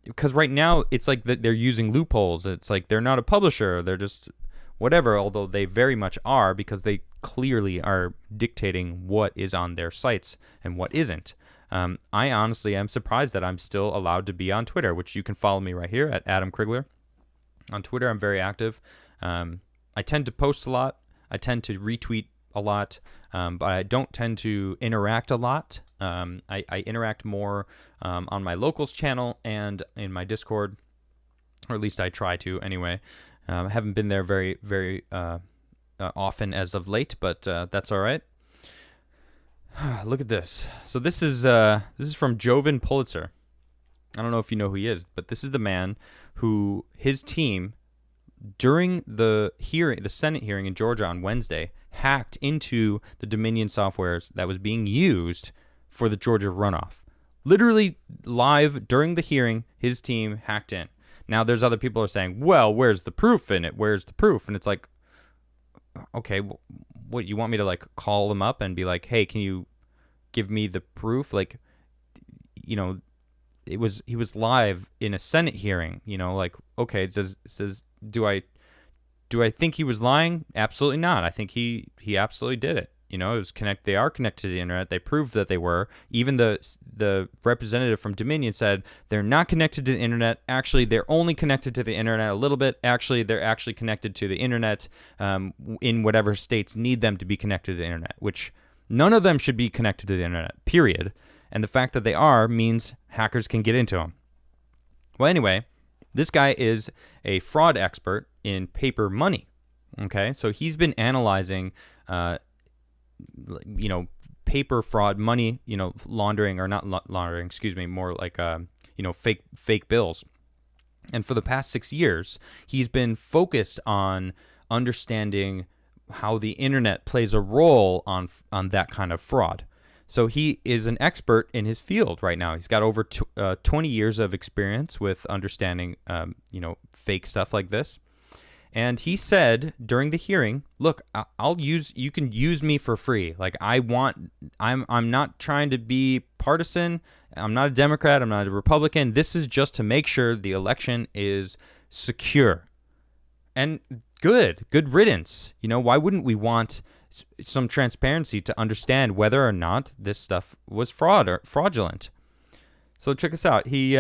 Because right now, it's like they're using loopholes. It's like they're not a publisher. They're just whatever, although they very much are because they clearly are dictating what is on their sites and what isn't. I honestly am surprised that I'm still allowed to be on Twitter, which you can follow me right here at Adam Crigler. On Twitter, I'm very active. I tend to post a lot. I tend to retweet a lot, but I don't tend to interact a lot. I interact more on my locals channel and in my Discord, or at least I try to anyway. I haven't been there very, very often as of late, but that's all right. Look at this. So this is from Jovan Pulitzer. I don't know if you know who he is, but this is the man who his team during the Senate hearing in Georgia on Wednesday hacked into the Dominion softwares that was being used for the Georgia runoff. Literally live during the hearing, his team hacked in. Now, there's other people who are saying, well, where's the proof in it? Where's the proof? And it's like, okay, what, you want me to like call them up and be like, hey, can you give me the proof? Like, you know, he was live in a Senate hearing, you know, like, okay, do I think he was lying? Absolutely not. I think he absolutely did it. You know, it was they are connected to the internet. They proved that they were. Even the representative from Dominion said they're not connected to the internet. Actually, they're only connected to the internet a little bit. Actually, they're actually connected to the internet in whatever states need them to be connected to the internet, which none of them should be connected to the internet, period. And the fact that they are means hackers can get into them. Well, anyway, this guy is a fraud expert in paper money. Okay, so he's been analyzing paper fraud, money, laundering, or not laundering, excuse me, more like, fake bills. And for the past 6 years, he's been focused on understanding how the internet plays a role on that kind of fraud. So he is an expert in his field right now. He's got over 20 years of experience with understanding, fake stuff like this. And he said during the hearing, look, you can use me for free. Like I'm not trying to be partisan. I'm not a Democrat. I'm not a Republican. This is just to make sure the election is secure. And good riddance. Why wouldn't we want some transparency to understand whether or not this stuff was fraud or fraudulent? So check us out. He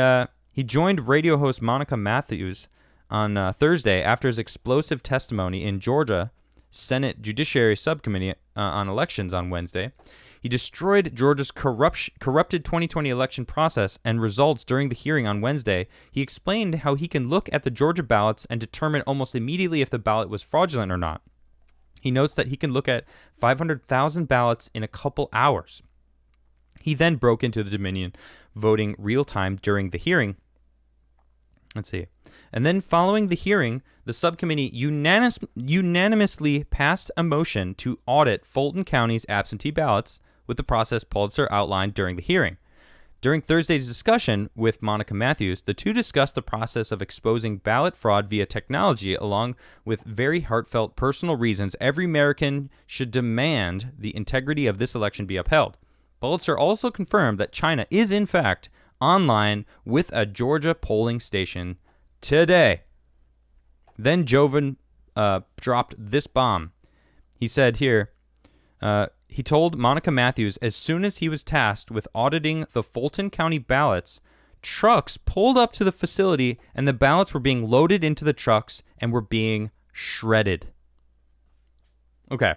joined radio host Monica Matthews on Thursday after his explosive testimony in Georgia Senate Judiciary Subcommittee on elections on Wednesday. He destroyed Georgia's corrupted 2020 election process and results during the hearing on Wednesday. He explained how he can look at the Georgia ballots and determine almost immediately if the ballot was fraudulent or not. He notes that he can look at 500,000 ballots in a couple hours. He then broke into the Dominion voting real time during the hearing. Let's see. And then following the hearing, the subcommittee unanimously passed a motion to audit Fulton County's absentee ballots with the process Pulitzer outlined during the hearing. During Thursday's discussion with Monica Matthews, the two discussed the process of exposing ballot fraud via technology, along with very heartfelt personal reasons every American should demand the integrity of this election be upheld. Pulitzer also confirmed that China is, in fact, online with a Georgia polling station today. Then Jovan dropped this bomb. He said here, he told Monica Matthews as soon as he was tasked with auditing the Fulton County ballots, trucks pulled up to the facility and the ballots were being loaded into the trucks and were being shredded. Okay.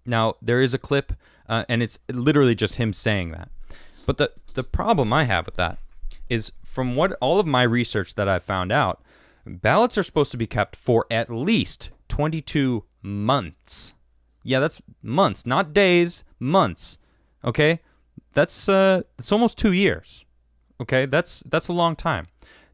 Now, there is a clip, and it's literally just him saying that. But the problem I have with that is, from what all of my research that I've found out, ballots are supposed to be kept for at least 22 months. Yeah, that's months, not days, months. Okay? That's almost 2 years. Okay? That's a long time.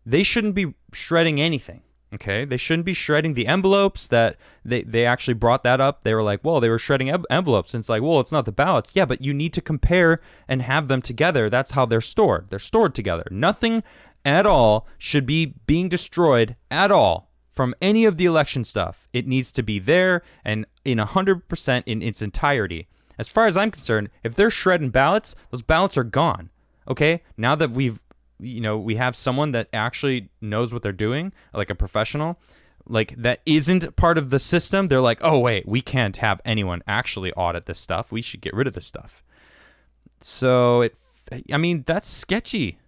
They shouldn't be shredding anything. Okay? They shouldn't be shredding the envelopes. That they actually brought that up. They were like, well, they were shredding envelopes. And it's like, well, it's not the ballots. Yeah, but you need to compare and have them together. That's how they're stored. They're stored together. Nothing at all should be being destroyed at all from any of the election stuff. It needs to be there and in 100% in its entirety. As far as I'm concerned, if they're shredding ballots, those ballots are gone. Okay? Now that we have someone that actually knows what they're doing, like a professional, like that isn't part of the system, they're like, oh, wait, we can't have anyone actually audit this stuff. We should get rid of this stuff. So, that's sketchy.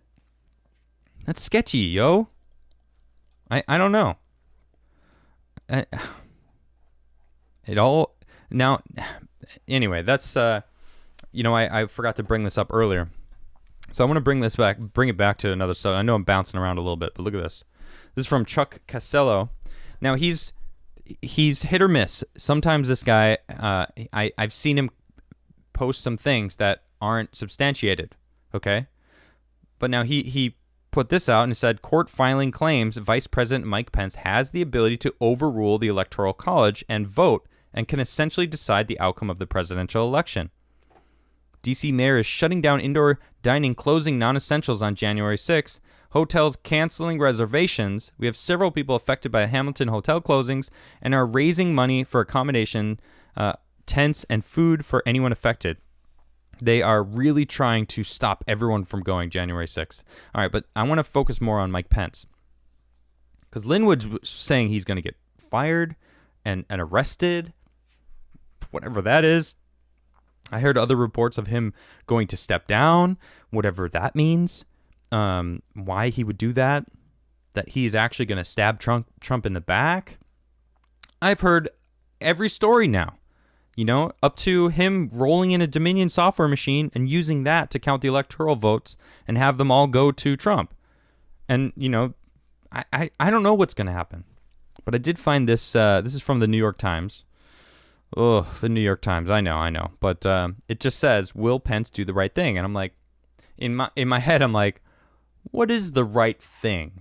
That's sketchy, yo. I don't know. Anyway, that's, I forgot to bring this up earlier. So I want to bring it back to another subject. I know I'm bouncing around a little bit, but look at this. This is from Chuck Casello. Now, he's hit or miss. Sometimes this guy, I've seen him post some things that aren't substantiated, okay? But now he put this out and said, court filing claims Vice President Mike Pence has the ability to overrule the Electoral College and vote and can essentially decide the outcome of the presidential election. D.C. mayor is shutting down indoor dining, closing non-essentials on January 6th. Hotels canceling reservations. We have several people affected by Hamilton hotel closings and are raising money for accommodation, tents, and food for anyone affected. They are really trying to stop everyone from going January 6th. All right, but I want to focus more on Mike Pence. Because Linwood's saying he's going to get fired and arrested, whatever that is. I heard other reports of him going to step down, whatever that means. Why he would do that he's actually going to stab Trump in the back. I've heard every story now, up to him rolling in a Dominion software machine and using that to count the electoral votes and have them all go to Trump. And, I don't know what's going to happen. But I did find this. This is from the New York Times. Oh, the New York Times. I know. But it just says, will Pence do the right thing? And I'm like, in my head, I'm like, what is the right thing?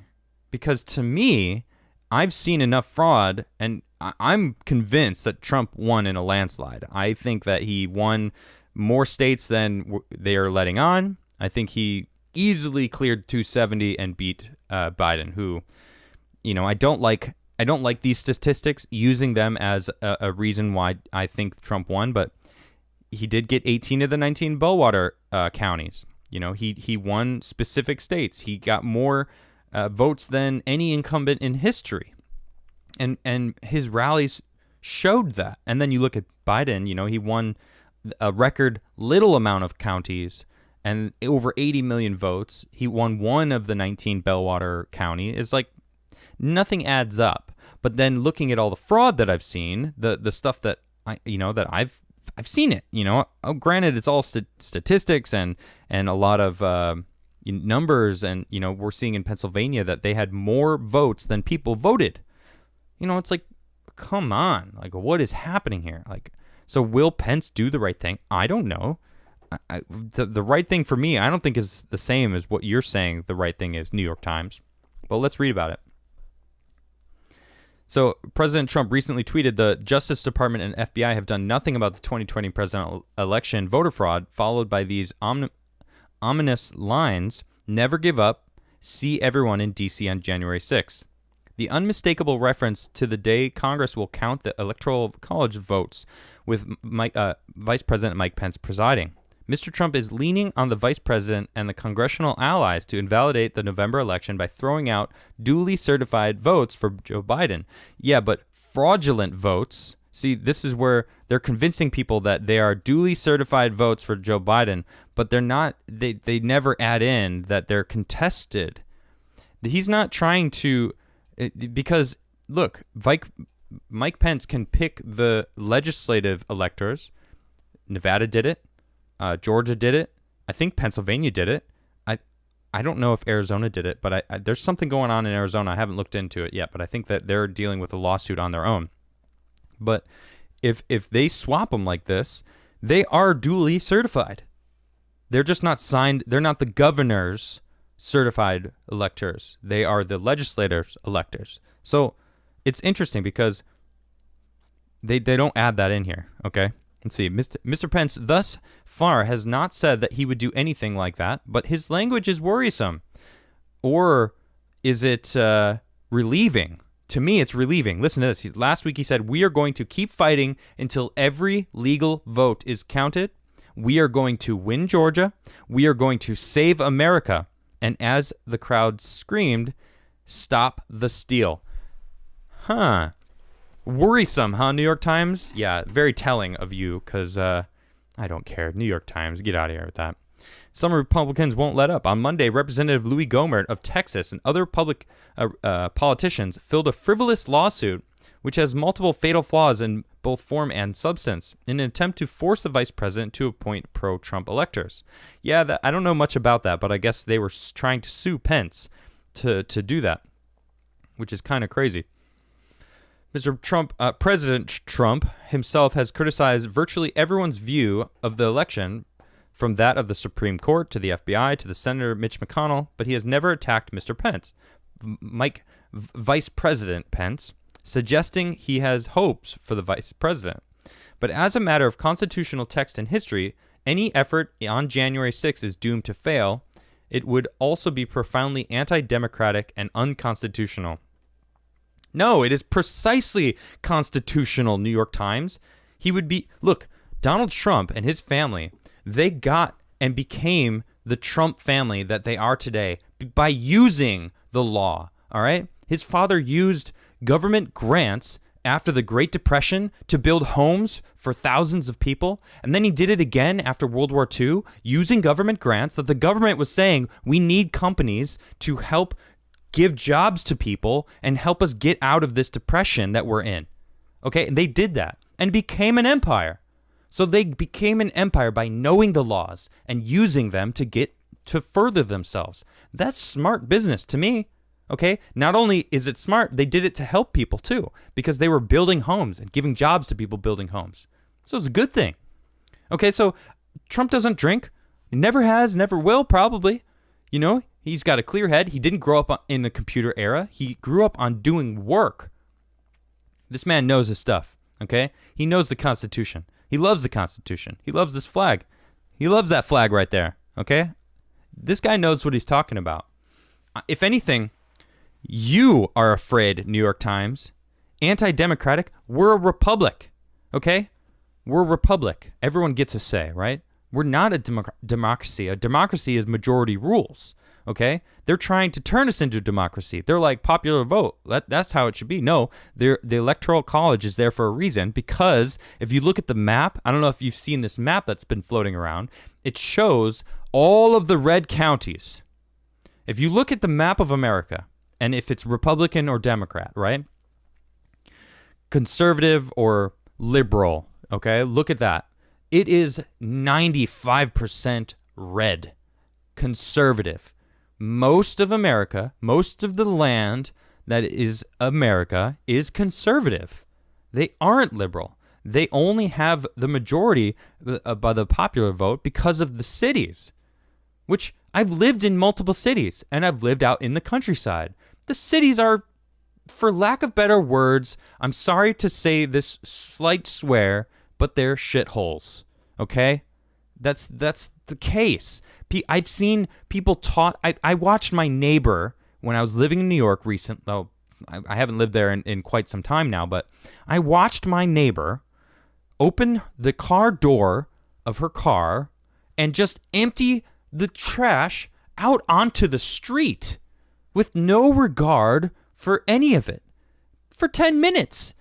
Because to me, I've seen enough fraud, and I'm convinced that Trump won in a landslide. I think that he won more states than they are letting on. I think he easily cleared 270 and beat Biden, who, I don't like these statistics, using them as a reason why I think Trump won, but he did get 18 of the 19 bellwether counties. He won specific states. He got more votes than any incumbent in history. And his rallies showed that. And then you look at Biden, he won a record little amount of counties and over 80 million votes. He won one of the 19 bellwether county. It's like nothing adds up. But then looking at all the fraud that I've seen, the stuff that I've seen it, granted it's all statistics and a lot of numbers, and we're seeing in Pennsylvania that they had more votes than people voted. It's like, come on. Like, what is happening here? Like, so will Pence do the right thing? I don't know. The right thing for me, I don't think is the same as what you're saying the right thing is, New York Times. But let's read about it. So President Trump recently tweeted, the Justice Department and FBI have done nothing about the 2020 presidential election voter fraud, followed by these ominous lines, never give up, see everyone in D.C. on January 6th. The unmistakable reference to the day Congress will count the Electoral College votes with Vice President Mike Pence presiding. Mr. Trump is leaning on the vice president and the congressional allies to invalidate the November election by throwing out duly certified votes for Joe Biden. Yeah, but fraudulent votes. See, this is where they're convincing people that they are duly certified votes for Joe Biden, but they're not. They never add in that they're contested. He's not trying to, because look, Mike Pence can pick the legislative electors. Nevada did it. Georgia did it. I think Pennsylvania did it. I don't know if Arizona did it, but there's something going on in Arizona. I haven't looked into it yet, but I think that they're dealing with a lawsuit on their own. But if they swap them like this, they are duly certified. They're just not signed. They're not the governor's certified electors. They are the legislators' electors. So it's interesting because they don't add that in here, okay? Let's see. Mr. Pence thus far has not said that he would do anything like that, but his language is worrisome. Or is it relieving? To me, it's relieving. Listen to this. Last week he said, we are going to keep fighting until every legal vote is counted. We are going to win Georgia. We are going to save America. And as the crowd screamed, stop the steal. Huh. Worrisome, huh, New York Times? Yeah, very telling of you, because I don't care. New York Times, get out of here with that. Some Republicans won't let up. On Monday, Representative Louis Gohmert of Texas and other public politicians filed a frivolous lawsuit which has multiple fatal flaws in both form and substance, in an attempt to force the vice president to appoint pro-Trump electors. Yeah, I don't know much about that, but I guess they were trying to sue Pence to do that, which is kind of crazy. Mr. Trump, President Trump himself has criticized virtually everyone's view of the election, from that of the Supreme Court to the FBI to the Senator Mitch McConnell, but he has never attacked Mr. Pence, Vice President Pence, suggesting he has hopes for the vice president. But as a matter of constitutional text and history, any effort on January 6th is doomed to fail. It would also be profoundly anti-democratic and unconstitutional. No, it is precisely constitutional, New York Times. He would be, look, Donald Trump and his family, they got and became the Trump family that they are today by using the law, all right? His father used government grants after the Great Depression to build homes for thousands of people, and then he did it again after World War II, using government grants that the government was saying, we need companies to help give jobs to people and help us get out of this depression that we're in. Okay, and they did that and became an empire. So they became an empire by knowing the laws and using them to further themselves. That's smart business to me. Okay, not only is it smart, they did it to help people too, because they were building homes and giving jobs to people building homes. So it's a good thing. Okay, so Trump doesn't drink. He never has, never will, probably. You know, he's got a clear head. He didn't grow up in the computer era. He grew up on doing work. This man knows his stuff, okay? He knows the Constitution. He loves the Constitution. He loves this flag. He loves that flag right there, okay? This guy knows what he's talking about. If anything, you are afraid, New York Times. Anti-democratic. We're a republic, okay? We're a republic. Everyone gets a say, right? We're not a democracy. A democracy is majority rules, okay? They're trying to turn us into a democracy. They're like popular vote. That's how it should be. No, the Electoral College is there for a reason, because if you look at the map, I don't know if you've seen this map that's been floating around, it shows all of the red counties. If you look at the map of America, and if it's Republican or Democrat, right? Conservative or liberal, okay? Look at that. It is 95% red, conservative. Most of America, most of the land that is America is conservative, They aren't liberal. They only have the majority by the popular vote because of the cities, which I've lived in multiple cities, and I've lived out in the countryside. The cities are, for lack of better words, I'm sorry to say this slight swear, but they're shitholes. Okay? That's the case. I've seen people taught. I watched my neighbor when I was living in New York recently. Though I haven't lived there in quite some time now, but I watched my neighbor open the car door of her car and just empty the trash out onto the street with no regard for any of it for 10 minutes.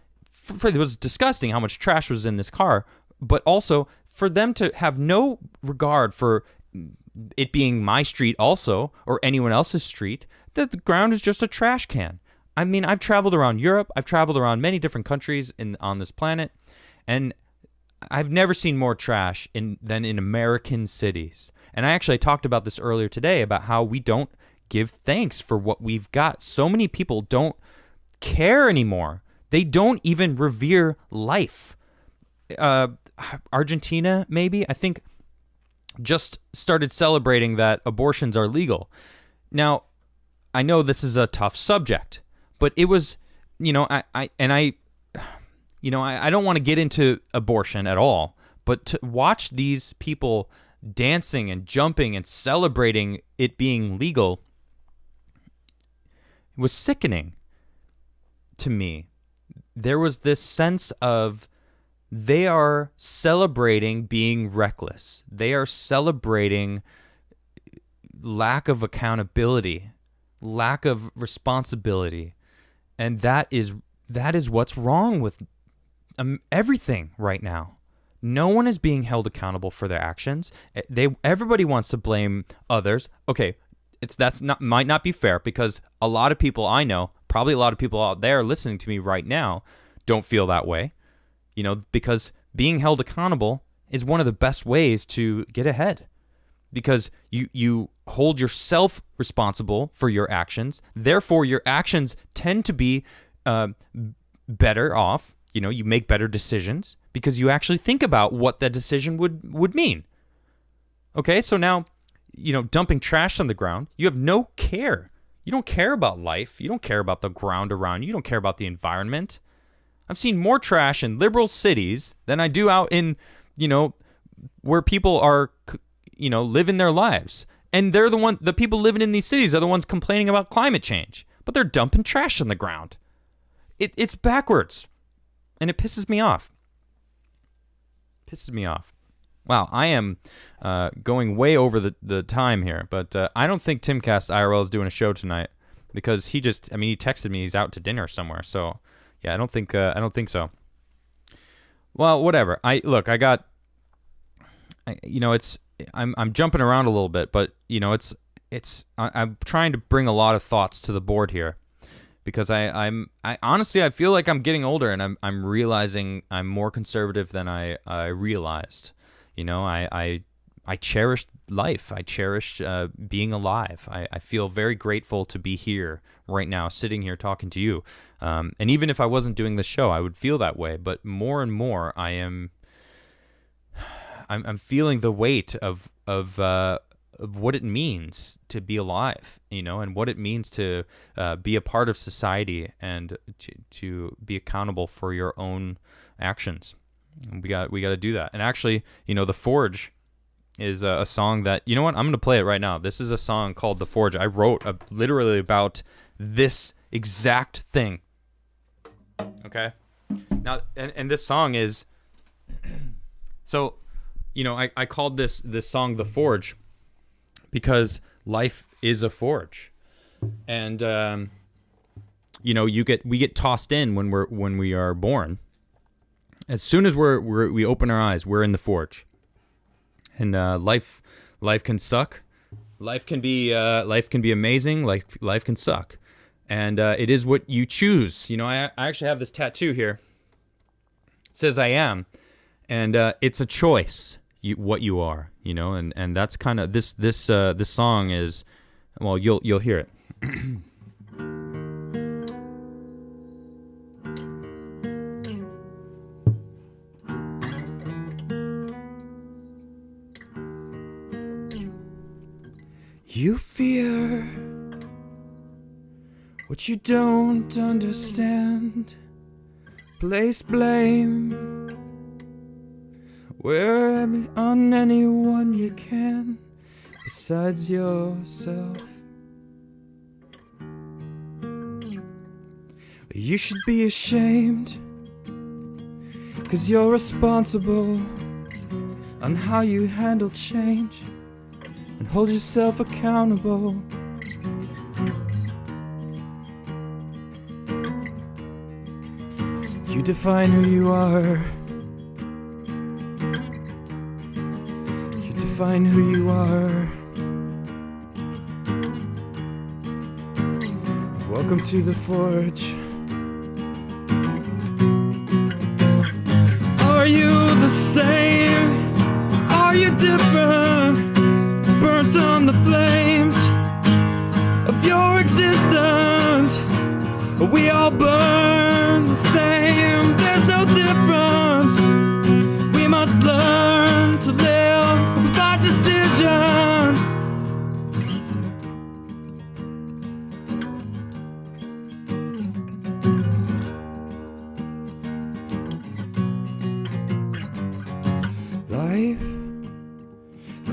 It was disgusting how much trash was in this car, but also for them to have no regard for it being my street also or anyone else's street, that the ground is just a trash can. I mean, I've traveled around Europe. I've traveled around many different countries on this planet, and I've never seen more trash than in American cities. And I actually talked about this earlier today about how we don't give thanks for what we've got. So many people don't care anymore. They don't even revere life. Argentina, maybe, I think, just started celebrating that abortions are legal. Now, I know this is a tough subject, but it was, I don't want to get into abortion at all, but to watch these people dancing and jumping and celebrating it being legal was sickening to me. There was this sense of they are celebrating being reckless. They are celebrating lack of accountability, lack of responsibility, and that is what's wrong with everything right now. No one is being held accountable for their actions. Everybody wants to blame others. Okay, might not be fair, because a lot of people I know, probably a lot of people out there listening to me right now, don't feel that way. Because being held accountable is one of the best ways to get ahead, because you hold yourself responsible for your actions. Therefore, your actions tend to be better off. You make better decisions because you actually think about what that decision would mean. Okay, so now, dumping trash on the ground, you have no care. You don't care about life. You don't care about the ground around you. You don't care about the environment. I've seen more trash in liberal cities than I do out in, where people are, living their lives. And they're the people living in these cities are the ones complaining about climate change, but they're dumping trash on the ground. It's backwards, and it pisses me off. Wow, I am going way over the time here, but I don't think Timcast IRL is doing a show tonight, because he texted me he's out to dinner somewhere. So yeah, I don't think so. Well, whatever. I'm jumping around a little bit, but I'm trying to bring a lot of thoughts to the board here, because I honestly feel like I'm getting older, and I'm realizing I'm more conservative than I realized. I cherished life. I cherished being alive. I feel very grateful to be here right now, sitting here talking to you. And even if I wasn't doing the show, I would feel that way. But more and more, I'm feeling the weight of what it means to be alive, and what it means to be a part of society, and to be accountable for your own actions. We got to do that. And actually, The Forge is a song that, I'm going to play it right now. This is a song called The Forge. I wrote literally about this exact thing. Okay? Now, and this song is, so, I called this song The Forge because life is a forge. And, we get tossed in when we are born. As soon as we open our eyes, we're in the forge, and life can suck, life can be amazing, life can suck, and it is what you choose. I actually have this tattoo here. It says "I am," and it's a choice. What you are, and that's kind of this song is. Well, you'll hear it. You fear what you don't understand. Place blame where on anyone you can besides yourself. You should be ashamed, 'cause you're responsible on how you handle change, and hold yourself accountable. You define who you are. You define who you are. Welcome to the Forge. Are you the same? Are you different? Burnt on the flames of your existence. We all burn the same. There's no difference. We must learn to live without decisions. Life,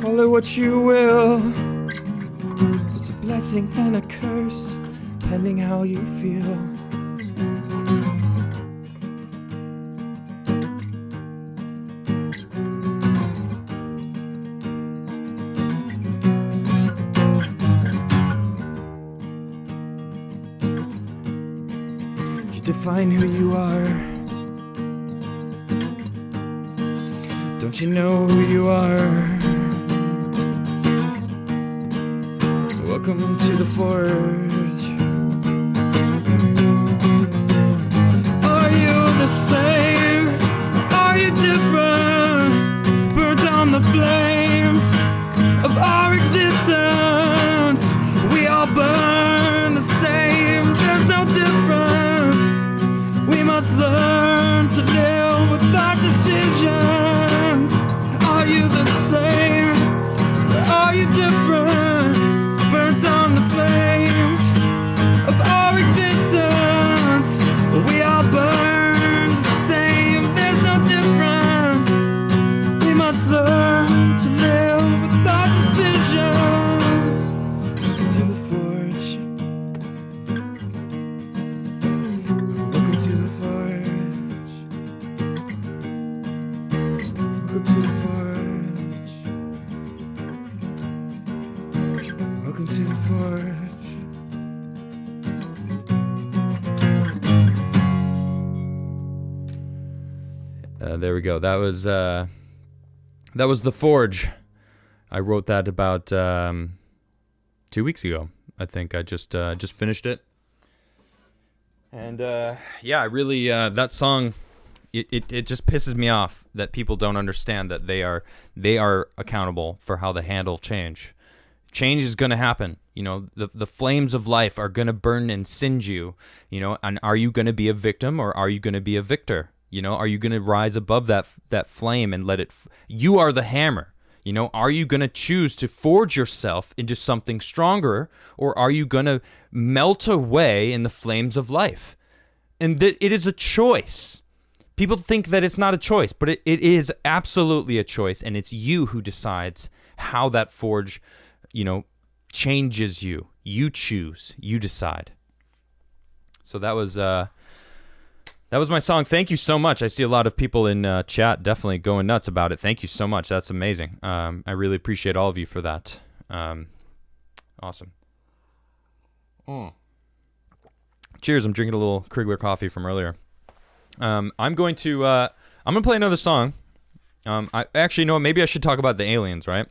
call it what you will. It's a blessing and a curse, depending how you feel. You define who you are. Don't you know who you are? Welcome to the Forge. Are you the same? Are you different? Burnt on the flames of our existence. We all burn the same. There's no difference. We must learn to live with our decisions. Are you the same? Are you different? Burnt on the flames of our existence. We all burn the same. There's no difference. We must learn to live with our decisions. To the Forge. Welcome to the Forge. Welcome to the Forge. Welcome to the Forge. There we go. That was the Forge. I wrote that about 2 weeks ago. I think I just finished it. And yeah, I really that song. It just pisses me off that people don't understand that they are accountable for how they handle change. Change is going to happen. You know, the flames of life are going to burn and singe you, you know, and are you going to be a victim or are you going to be a victor? You know, are you going to rise above that flame and let it, you are the hammer. You know, are you going to choose to forge yourself into something stronger, or are you going to melt away in the flames of life? And that it is a choice. People think that it's not a choice, but it is absolutely a choice, and it's you who decides how that forge, you know, changes you. You choose. You decide. So that was my song. Thank you so much. I see a lot of people in chat definitely going nuts about it. Thank you so much. That's amazing. I really appreciate all of you for that. Awesome. Cheers. I'm drinking a little Crigler coffee from earlier. I'm going to play another song. I actually, you know what? Maybe I should talk about the aliens, right?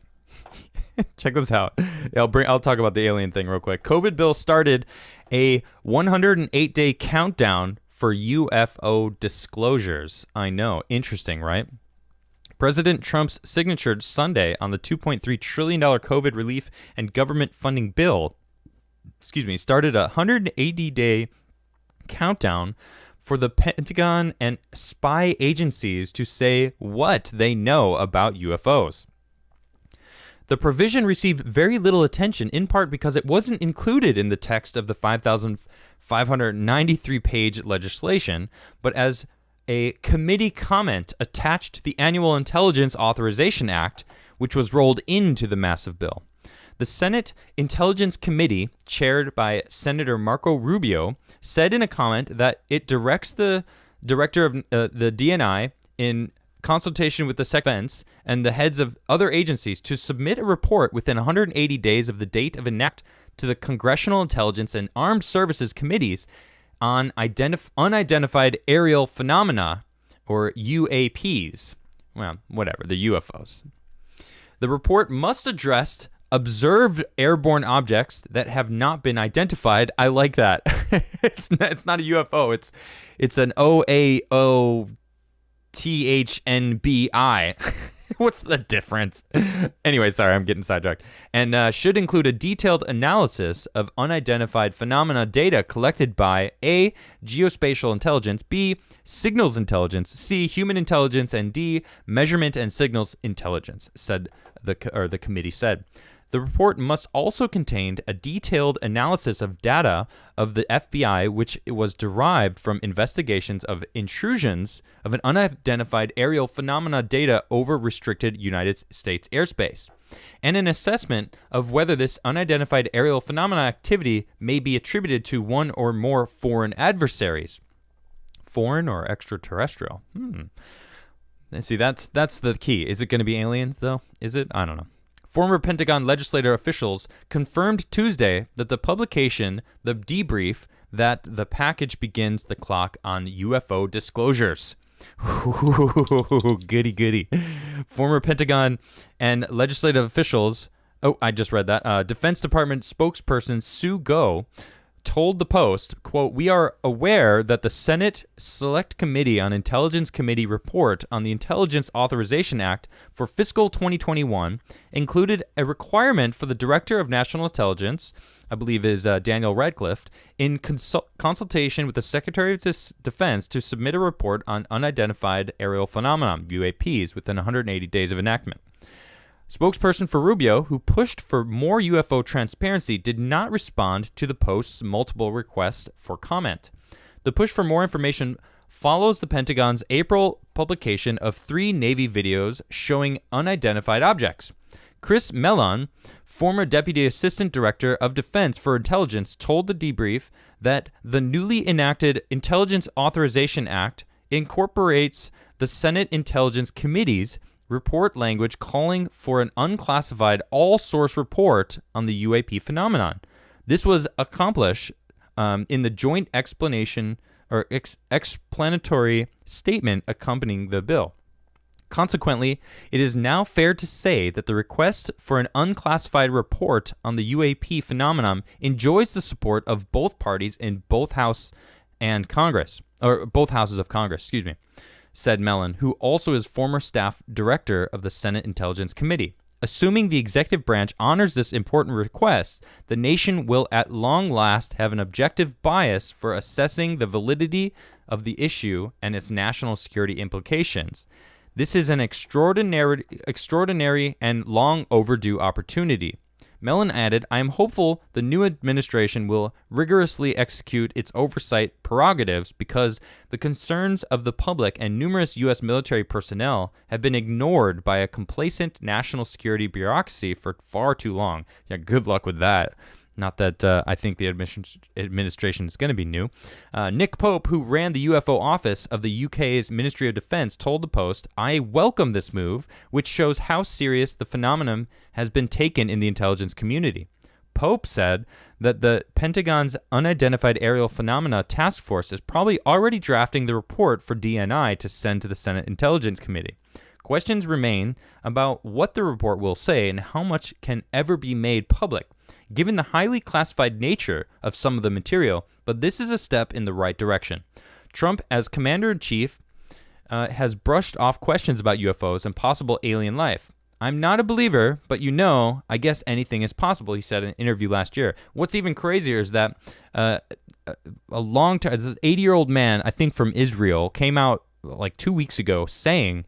Check this out. I'll talk about the alien thing real quick. COVID bill started a 108-day countdown for UFO disclosures. I know. Interesting, right? President Trump's signature Sunday on the $2.3 trillion COVID relief and government funding bill, started a 180-day countdown for the Pentagon and spy agencies to say what they know about UFOs. The provision received very little attention, in part because it wasn't included in the text of the 5,593-page legislation, but as a committee comment attached to the Annual Intelligence Authorization Act, which was rolled into the massive bill. The Senate Intelligence Committee, chaired by Senator Marco Rubio, said in a comment that it directs the director of the DNI in consultation with the Defense and the heads of other agencies to submit a report within 180 days of the date of enactment to the Congressional Intelligence and Armed Services Committees on unidentified aerial phenomena, or UAPs. Well, whatever, the UFOs. The report must address observed airborne objects that have not been identified. I like that. It's not a UFO. It's an OAOTHNBI. What's the difference? Anyway, sorry, I'm getting sidetracked. And should include a detailed analysis of unidentified phenomena data collected by A, geospatial intelligence, B, signals intelligence, C, human intelligence, and D, measurement and signals intelligence, said the committee said. The report must also contain a detailed analysis of data of the FBI, which was derived from investigations of intrusions of an unidentified aerial phenomena data over restricted United States airspace, and an assessment of whether this unidentified aerial phenomena activity may be attributed to one or more foreign adversaries. Foreign or extraterrestrial? See, that's the key. Is it going to be aliens, though? Is it? I don't know. Former Pentagon legislator officials confirmed Tuesday that the publication, the debrief, that the package begins the clock on UFO disclosures. Goody, goody. Former Pentagon and legislative officials, I just read that, Defense Department spokesperson Sue Go told the Post, quote, "We are aware that the Senate Select Committee on Intelligence Committee report on the Intelligence Authorization Act for fiscal 2021 included a requirement for the Director of National Intelligence, I believe is Daniel Radcliffe, in consultation with the Secretary of Defense to submit a report on unidentified aerial phenomena, UAPs, within 180 days of enactment." Spokesperson for Rubio, who pushed for more UFO transparency, did not respond to the Post's multiple requests for comment. The push for more information follows the Pentagon's April publication of 3 Navy videos showing unidentified objects. Chris Mellon, former Deputy Assistant Director of Defense for Intelligence, told the debrief that the newly enacted Intelligence Authorization Act incorporates the Senate Intelligence Committee's report language calling for an unclassified all-source report on the UAP phenomenon. This was accomplished in the joint explanation or explanatory statement accompanying the bill. Consequently, it is now fair to say that the request for an unclassified report on the UAP phenomenon enjoys the support of both parties in both House and Congress, or both houses of Congress, said Mellon, who also is former staff director of the Senate Intelligence Committee. Assuming the executive branch honors this important request, the nation will at long last have an objective bias for assessing the validity of the issue and its national security implications. This is an extraordinary and long overdue opportunity. Mellon added, "I am hopeful the new administration will rigorously execute its oversight prerogatives because the concerns of the public and numerous U.S. military personnel have been ignored by a complacent national security bureaucracy for far too long." Yeah, good luck with that. Not that I think the administration is going to be new. Nick Pope, who ran the UFO office of the UK's Ministry of Defence, told the Post, "I welcome this move, which shows how serious the phenomenon has been taken in the intelligence community." Pope said that the Pentagon's Unidentified Aerial Phenomena Task Force is probably already drafting the report for DNI to send to the Senate Intelligence Committee. Questions remain about what the report will say and how much can ever be made public, given the highly classified nature of some of the material, but this is a step in the right direction. Trump, as commander-in-chief, has brushed off questions about UFOs and possible alien life. "I'm not a believer, but I guess anything is possible," he said in an interview last year. What's even crazier is that a long time, this 80-year-old man, I think from Israel, came out like 2 weeks ago saying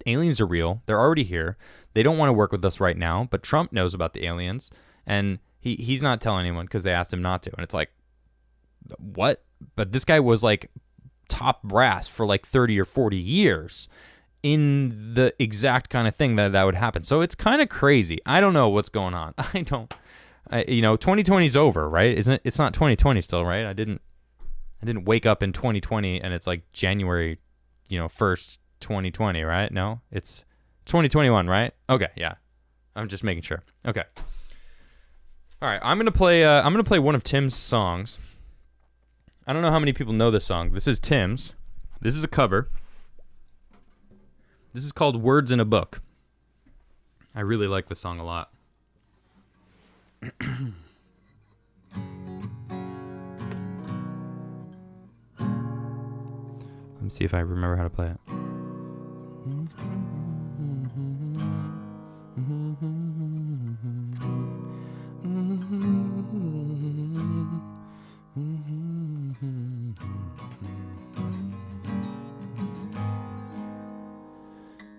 aliens are real, they're already here, They don't want to work with us right now, but Trump knows about the aliens, and he's not telling anyone because they asked him not to. And it's like, what? But this guy was like top brass for like 30 or 40 years in the exact kind of thing that would happen. So it's kind of crazy. I don't know what's going on. 2020's over, right? It's not 2020 still, right? I didn't wake up in 2020 and it's like January, 1st, 2020, right? No, it's 2021, right? Okay, yeah. I'm just making sure. Okay. All right, I'm gonna play one of Tim's songs. I don't know how many people know this song. This is Tim's. This is a cover. This is called Words in a Book. I really like this song a lot. Let me see if I remember how to play it.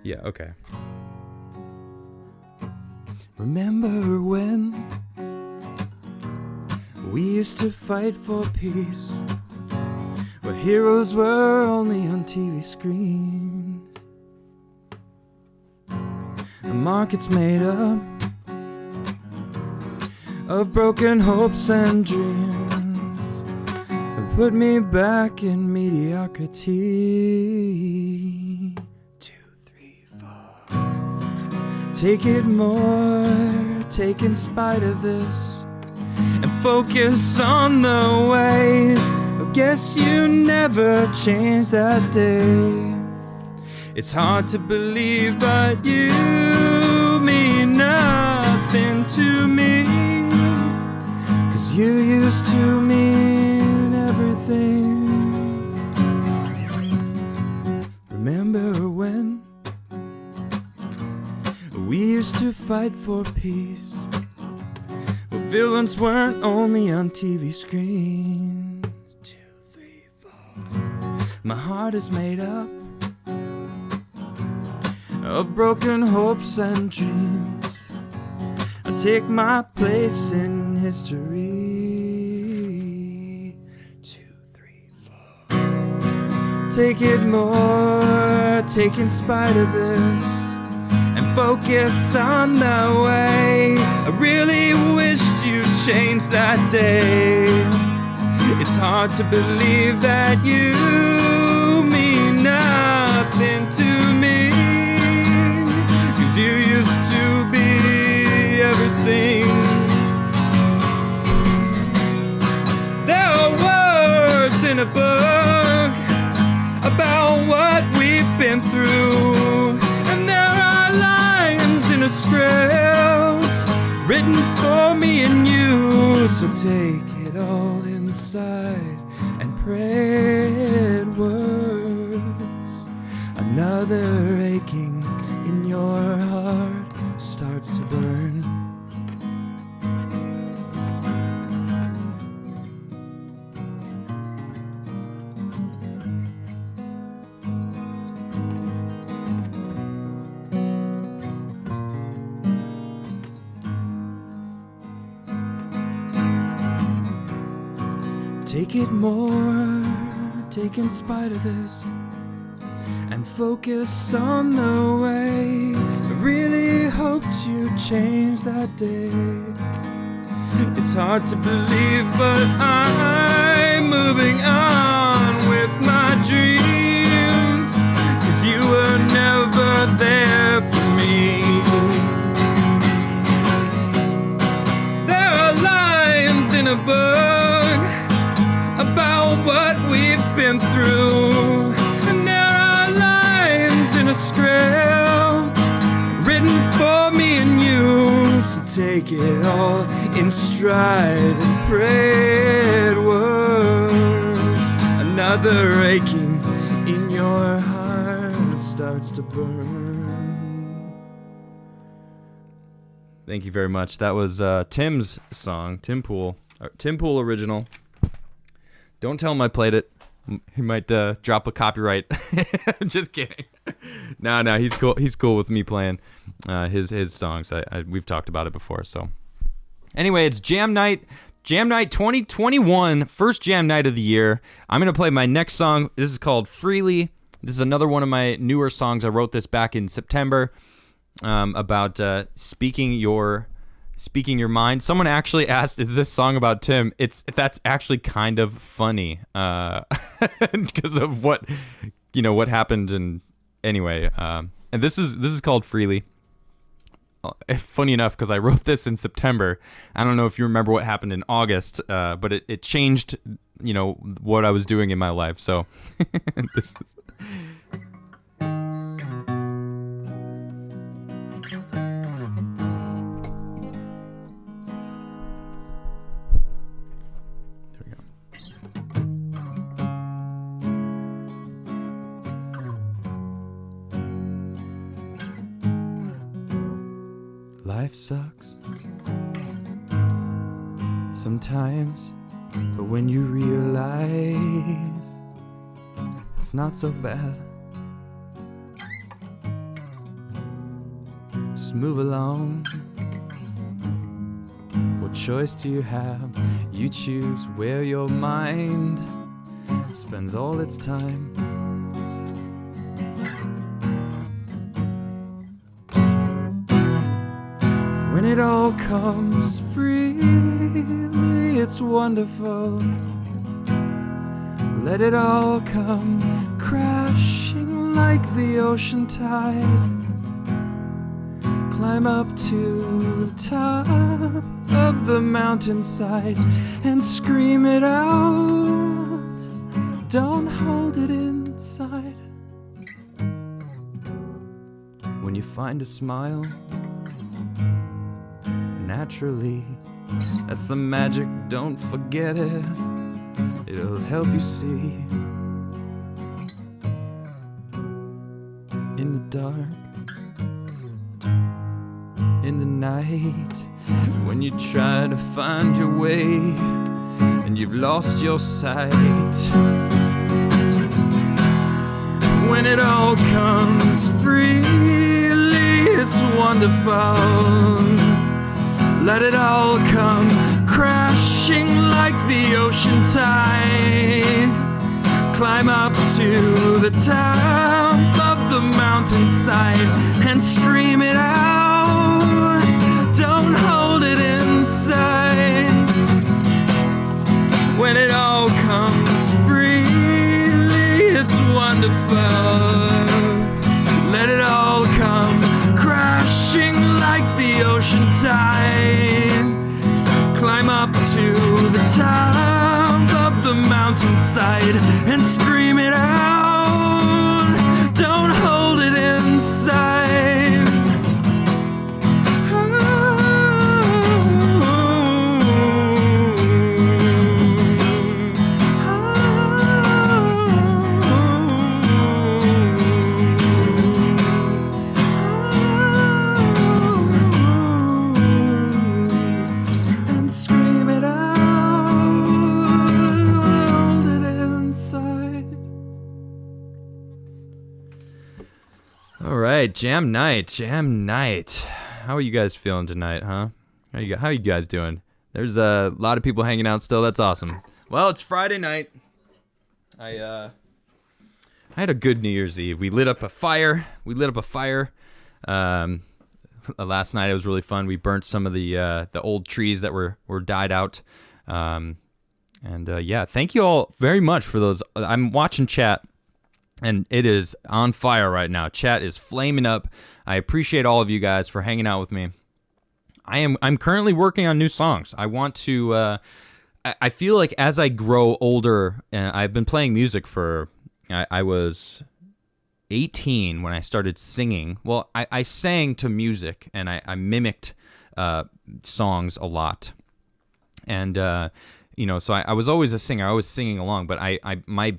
Yeah, okay. Remember when we used to fight for peace, where heroes were only on TV screens? The market's made up of broken hopes and dreams, and put me back in mediocrity. 2, 3, 4. Take it more, take in spite of this, and focus on the ways. I guess you never changed that day. It's hard to believe, but you mean nothing to me, 'cause you used to mean everything. Remember when we used to fight for peace, but villains weren't only on TV screens? 2, 3, 4. My heart is made up of broken hopes and dreams. I take my place in history. 2, 3, 4. Take it more, take in spite of this, and focus on the way. I really wished you'd change that day. It's hard to believe that you mean nothing to me, 'cause you used to be everything. There are words in a book about what we've been through, and there are lines in a script written for me and you. So take it all inside and pray it works. Another aching in your heart starts to burn. Take it more, take in spite of this, and focus on the way. I really hoped you'd change that day. It's hard to believe, but I'm moving on with my dreams, 'cause you were never there for me. There are lines in a book about what we've been through, and there are lines in a script written for me and you. So take it all in stride and pray it works. Another aching in your heart starts to burn. Thank you very much. That was Tim's song, Tim Pool original. Don't tell him I played it. He might drop a copyright. Just kidding. No, he's cool. He's cool with me playing his songs. We've talked about it before. So anyway, it's Jam Night 2021, first Jam Night of the year. I'm gonna play my next song. This is called Freely. This is another one of my newer songs. I wrote this back in September about speaking your mind. Someone actually asked, "Is this song about Tim?" That's actually kind of funny because of what happened. And anyway, and this is called Freely. Funny enough, because I wrote this in September. I don't know if you remember what happened in August, but it changed, what I was doing in my life. So this is. Life sucks sometimes, but when you realize it's not so bad, just move along. What choice do you have? You choose where your mind spends all its time. When it all comes freely, it's wonderful. Let it all come crashing like the ocean tide. Climb up to the top of the mountainside and scream it out. Don't hold it inside. When you find a smile, naturally, that's the magic, don't forget it. It'll help you see. In the dark, in the night, when you try to find your way and you've lost your sight. When it all comes freely, it's wonderful. Let it all come crashing like the ocean tide. Climb up to the top of the mountainside and scream it out. Don't hold it inside. When it all comes freely, it's wonderful. Let it all come crashing like the ocean tide. Climb up to the top of the mountainside and scream it out. Don't hold it inside. All right, Jam Night. How are you guys feeling tonight, huh? How are you guys doing? There's a lot of people hanging out still. That's awesome. Well, it's Friday night. I had a good New Year's Eve. We lit up a fire. Last night it was really fun. We burnt some of the old trees that were died out. Yeah, thank you all very much for those. I'm watching chat, and it is on fire right now. Chat is flaming up. I appreciate all of you guys for hanging out with me. I'm currently working on new songs. I want to. I feel like as I grow older, I've been playing music for. I was 18 when I started singing. Well, I sang to music, and I mimicked songs a lot. And so I was always a singer. I was singing along. But my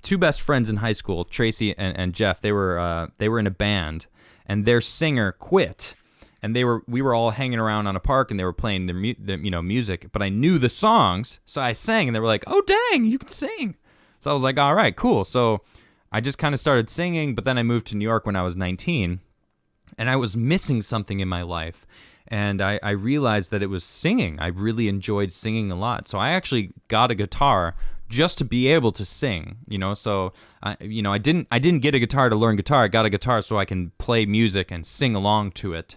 two best friends in high school, Tracy and Jeff, they were in a band, and their singer quit. And we were all hanging around on a park, and they were playing the music. But I knew the songs, so I sang, and they were like, "Oh, dang, you can sing!" So I was like, all right, cool. So I just kind of started singing, but then I moved to New York when I was 19, and I was missing something in my life. And I realized that it was singing. I really enjoyed singing a lot. So I actually got a guitar just to be able to sing, So, I didn't get a guitar to learn guitar. I got a guitar so I can play music and sing along to it.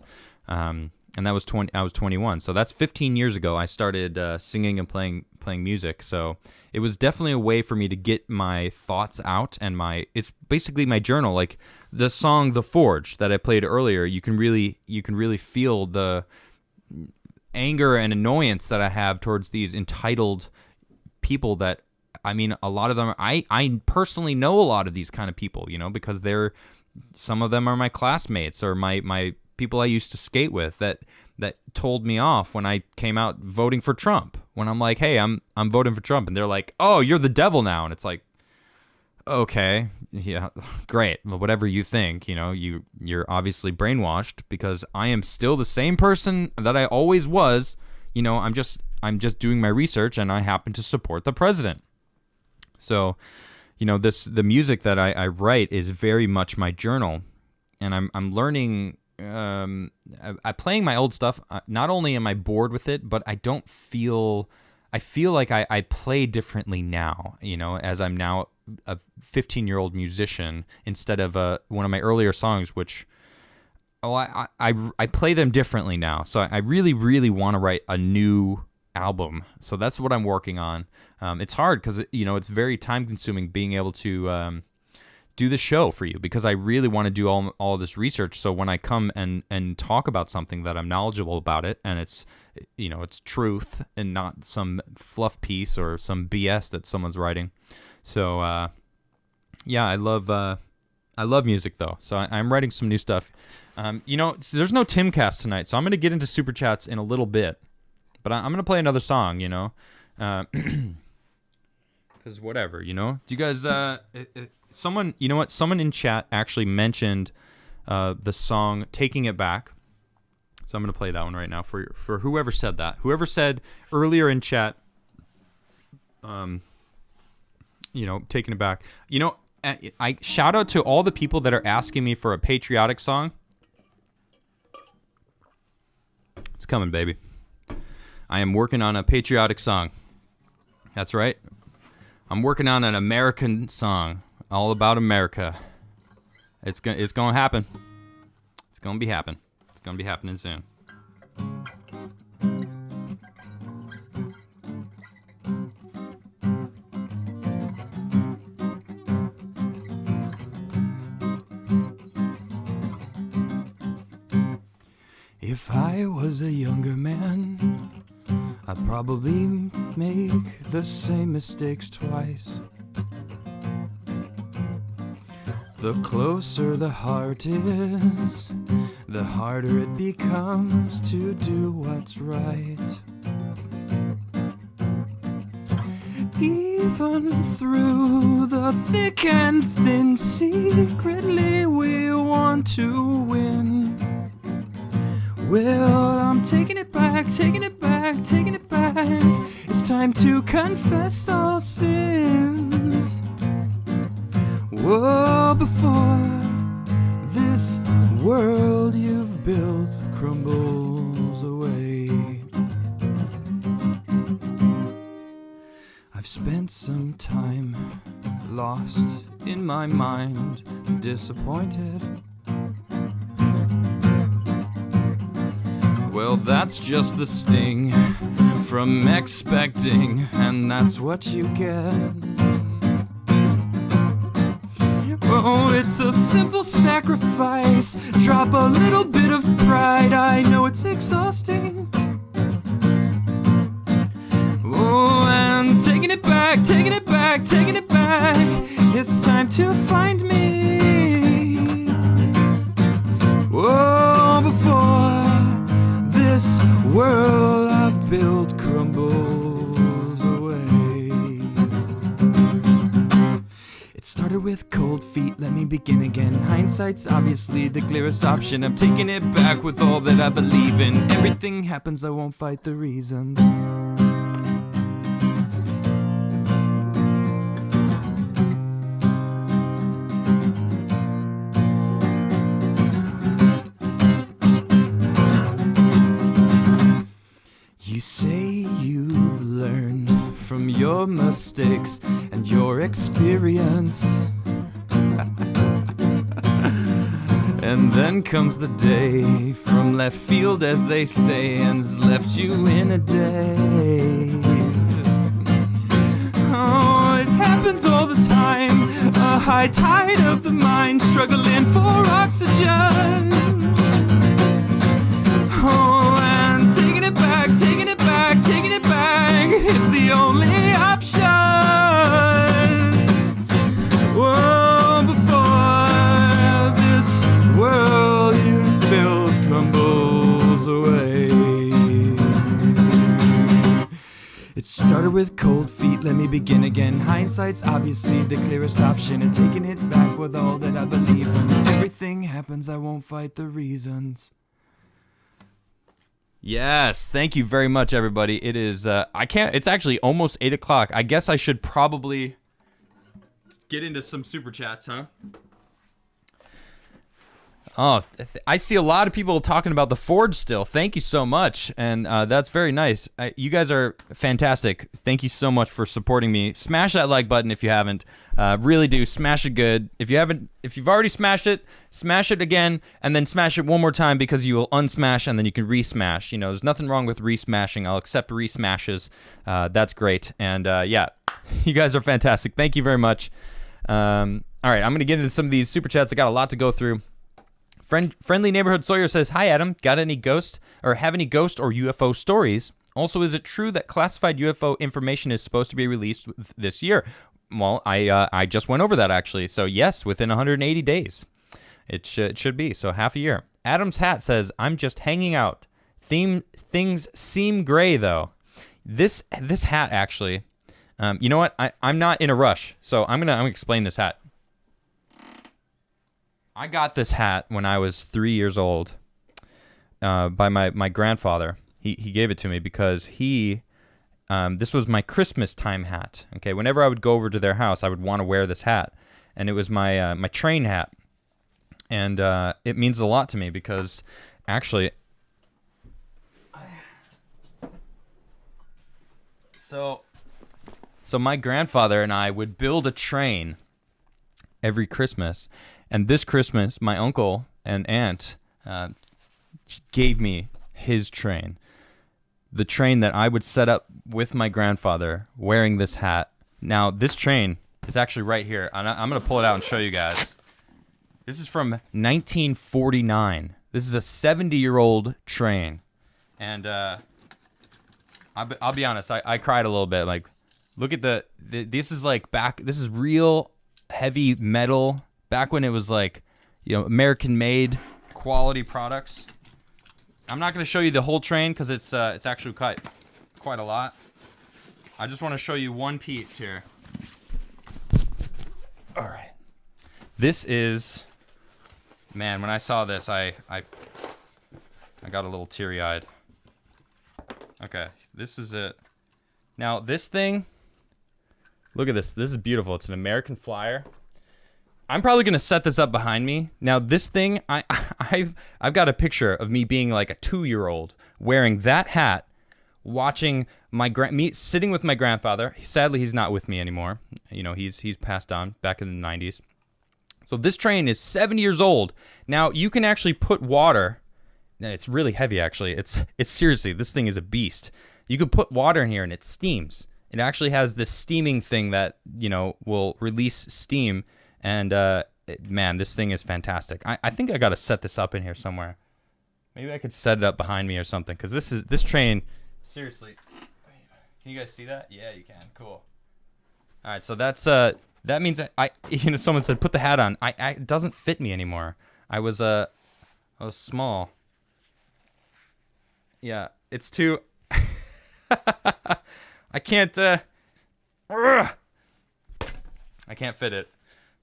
And that was I was 21. So that's 15 years ago. I started singing and playing music. So it was definitely a way for me to get my thoughts out, and it's basically my journal. Like the song "The Forge" that I played earlier, you can really feel the anger and annoyance that I have towards these entitled people that, a lot of them, I personally know a lot of these kind of people, because some of them are my classmates or my people I used to skate with that told me off when I came out voting for Trump. When I'm like, hey, I'm voting for Trump, and they're like, oh, you're the devil now. And it's like, okay, yeah, great. Well, whatever you think, you're obviously brainwashed, because I am still the same person that I always was. I'm just doing my research, and I happen to support the president. So, the music that I write is very much my journal, and I'm learning. I'm playing my old stuff. Not only am I bored with it, but I feel like I play differently now, as I'm now a 15-year-old musician instead of one of my earlier songs, which I play them differently now. So I really, really want to write a new album. So that's what I'm working on. It's hard because it's very time consuming being able to do the show for you, because I really want to do all this research. So when I come and talk about something, that I'm knowledgeable about it, and it's truth and not some fluff piece or some BS that someone's writing. So yeah, I love music though. So I'm writing some new stuff. There's no Timcast tonight, so I'm going to get into super chats in a little bit, but I'm going to play another song, because whatever, Do you guys, someone in chat actually mentioned the song "Taking It Back," so I'm going to play that one right now for whoever said that. Whoever said earlier in chat, "Taking It Back." I shout out to all the people that are asking me for a patriotic song. It's coming, baby. I am working on a patriotic song. That's right. I'm working on an American song. All about America. It's going to happen. It's going to be happening. It's going to be happening soon. If I was a younger man, I'd probably make the same mistakes twice. The closer the heart is, the harder it becomes to do what's right. Even through the thick and thin, secretly we want to win. Well, I'm taking it back, taking it back, taking it back. It's time to confess all sins. Whoa, before this world you've built crumbles away. I've spent some time lost in my mind, disappointed. Well, that's just the sting from expecting, and that's what you get. Oh, it's a simple sacrifice. Drop a little bit of pride. I know it's exhausting. Oh, and taking it back, taking it back, taking it back. It's time to find me. Oh, before this world I've built crumbles away. It started with cold feet, let me begin again. Hindsight's obviously the clearest option. I'm taking it back with all that I believe in. Everything happens, I won't fight the reasons. say you've learned from your mistakes and your experience. And then comes the day from left field, as they say, and's left you in a daze. Oh, it happens all the time, a high tide of the mind, struggling for oxygen. Oh, and taking it back, taking it back, taking it back is the only option. Whoa, before this world you built crumbles away. It started with cold feet, let me begin again. Hindsight's obviously the clearest option, and taking it back with all that I believe in. Everything happens, I won't fight the reasons. Yes, thank you very much, everybody. It is, it's actually almost 8 o'clock. I guess I should probably get into some super chats, huh? Oh, I see a lot of people talking about the Forge still. Thank you so much, and that's very nice. You guys are fantastic. Thank you so much for supporting me. Smash that like button if you haven't. Really do. Smash it good. If you've already smashed it, smash it again, and then smash it one more time, because you will unsmash and then you can resmash. You know, there's nothing wrong with resmashing. I'll accept resmashes. That's great. And yeah, you guys are fantastic. Thank you very much. All right, I'm gonna get into some of these super chats. I got a lot to go through. Friendly Neighborhood Sawyer says, "Hi Adam, got any ghost or have any ghost or UFO stories? Also, is it true that classified UFO information is supposed to be released this year?" Well, I just went over that actually. So yes, within 180 days, it should be. So half a year. Adam's Hat says, "I'm just hanging out. Things seem gray though." This hat actually, you know what? I'm not in a rush, so I'm gonna explain this hat. I got this hat when I was 3 years old by my grandfather. He gave it to me because this was my Christmas time hat. Okay, whenever I would go over to their house, I would want to wear this hat, and it was my train hat, and it means a lot to me because actually, so my grandfather and I would build a train every Christmas. And this Christmas, my uncle and aunt gave me his train. The train that I would set up with my grandfather wearing this hat. Now, this train is actually right here. I'm going to pull it out and show you guys. This is from 1949. This is a 70-year-old train. And I'll be honest, I cried a little bit. Like, look at this is like this is real heavy metal. Back when it was like, you know, American-made quality products. I'm not going to show you the whole train because it's actually quite a lot. I just want to show you one piece here. All right. This is, man, when I saw this, I got a little teary-eyed. Okay, this is it. Now, this thing, look at this. This is beautiful. It's an American Flyer. I'm probably gonna set this up behind me. Now this thing, I've got a picture of me being like a 2-year-old wearing that hat, watching me sitting with my grandfather. Sadly, he's not with me anymore. You know, he's passed on back in the 90s. So this train is 7 years old. Now you can actually put water. It's really heavy actually. It's seriously, this thing is a beast. You could put water in here and it steams. It actually has this steaming thing that, you know, will release steam. And, man, this thing is fantastic. I think I got to set this up in here somewhere. Maybe I could set it up behind me or something. Because this train, seriously. Can you guys see that? Yeah, you can. Cool. All right, so that means someone said put the hat on. It doesn't fit me anymore. I was small. Yeah, it's too... I can't fit it.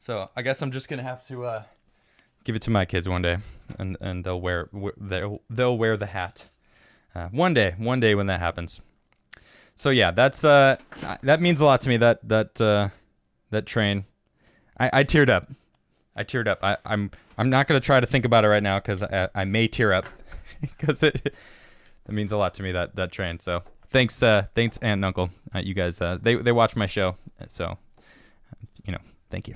So I guess I'm just gonna have to give it to my kids one day, and they'll wear the hat. One day when that happens. So yeah, that means a lot to me. That train, I teared up. I'm not gonna try to think about it right now because I may tear up because it means a lot to me, that train. So Thanks, aunt and uncle. You guys, they watch my show, so thank you.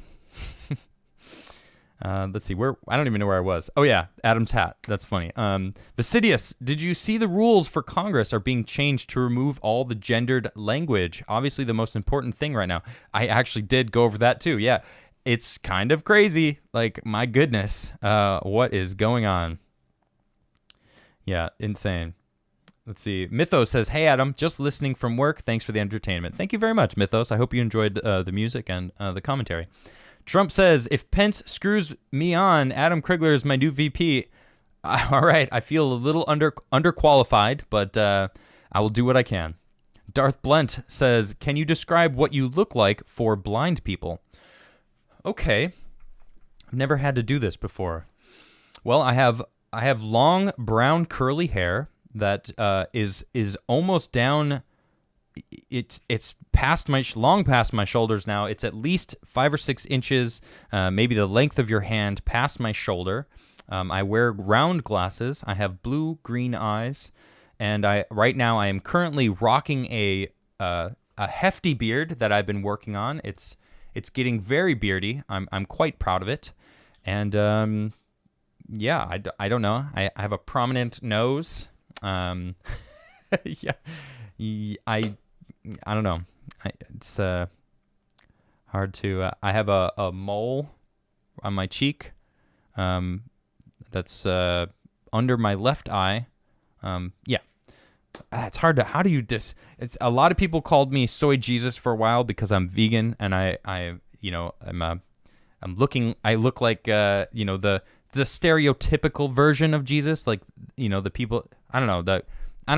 Let's see where I don't even know where I was. Oh yeah, Adam's hat. That's funny. Vasidius, did you see the rules for Congress are being changed to remove all the gendered language? Obviously, the most important thing right now. I actually did go over that too. Yeah, it's kind of crazy. Like, my goodness, what is going on? Yeah, insane. Let's see. Mythos says, "Hey Adam, just listening from work. Thanks for the entertainment." Thank you very much, Mythos. I hope you enjoyed the music and the commentary. Trump says, "If Pence screws me on, Adam Crigler is my new VP." All right, I feel a little underqualified, but I will do what I can. Darth Blent says, "Can you describe what you look like for blind people?" Okay, I've never had to do this before. Well, I have long brown curly hair that is almost down. It's long past my shoulders now. It's at least 5 or 6 inches, maybe the length of your hand, past my shoulder. I wear round glasses. I have blue-green eyes, and right now I am currently rocking a hefty beard that I've been working on. It's getting very beardy. I'm quite proud of it, and yeah, I don't know. I have a prominent nose. Yeah, I don't know. It's hard to. I have a mole on my cheek. That's under my left eye. Yeah, it's hard to. How do you It's a lot of people called me Soy Jesus for a while because I'm vegan, and I'm looking. I look like the stereotypical version of Jesus, like the people. I don't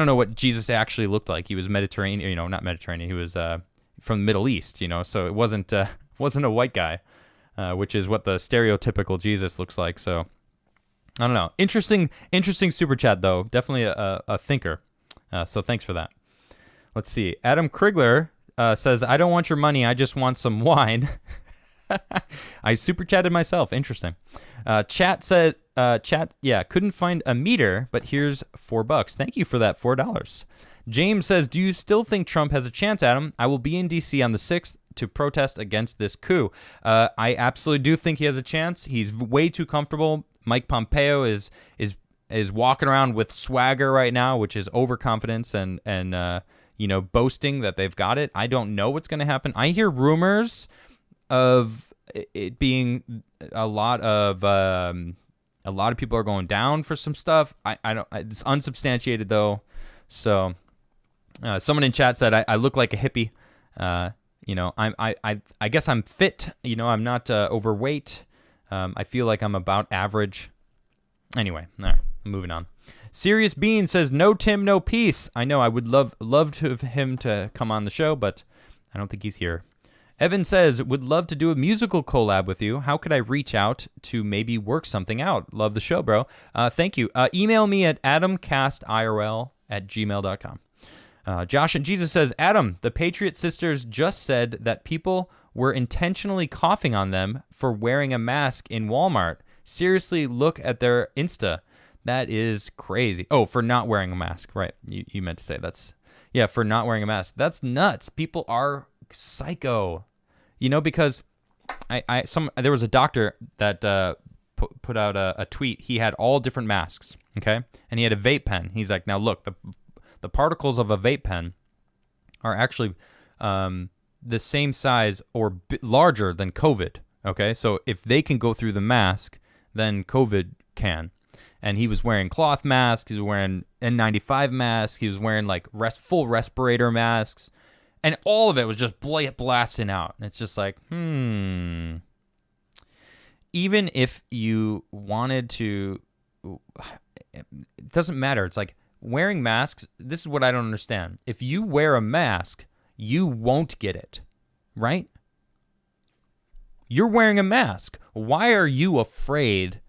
know what Jesus actually looked like. He was Mediterranean, not Mediterranean. He was from the Middle East, so it wasn't a white guy, which is what the stereotypical Jesus looks like. So I don't know. Interesting super chat though. Definitely a thinker. So thanks for that. Let's see. Adam Crigler says, "I don't want your money. I just want some wine." I super chatted myself. Interesting. Chat said, couldn't find a meter, but here's $4. Thank you for that $4. James says, "Do you still think Trump has a chance, Adam? I will be in D.C. on the 6th to protest against this coup." I absolutely do think he has a chance. He's way too comfortable. Mike Pompeo is walking around with swagger right now, which is overconfidence and boasting that they've got it. I don't know what's going to happen. I hear rumors of it being a lot of people are going down for some stuff. I don't. It's unsubstantiated though. So someone in chat said I look like a hippie. I guess I'm fit. I'm not overweight. I feel like I'm about average. Anyway, all right, moving on. Serious Bean says, "No Tim, no peace." I know I would love to him to come on the show, but I don't think he's here. Evan says, "Would love to do a musical collab with you. How could I reach out to maybe work something out?" Love the show, bro. Thank you. Email me at adamcastirl@gmail.com. Josh and Jesus says, "Adam, the Patriot Sisters just said that people were intentionally coughing on them for wearing a mask in Walmart. Seriously, look at their Insta. That is crazy." Oh, for not wearing a mask. Right. You meant to say that's... Yeah, for not wearing a mask. That's nuts. People are psycho. Because there was a doctor that put out a tweet. He had all different masks, okay? And he had a vape pen. He's like, "Now look, the particles of a vape pen are actually the same size or larger than COVID, okay? So if they can go through the mask, then COVID can." And he was wearing cloth masks. He was wearing N95 masks. He was wearing like full respirator masks. And all of it was just blasting out. And it's just like, even if you wanted to, it doesn't matter. It's like wearing masks. This is what I don't understand. If you wear a mask, you won't get it, right? You're wearing a mask. Why are you afraid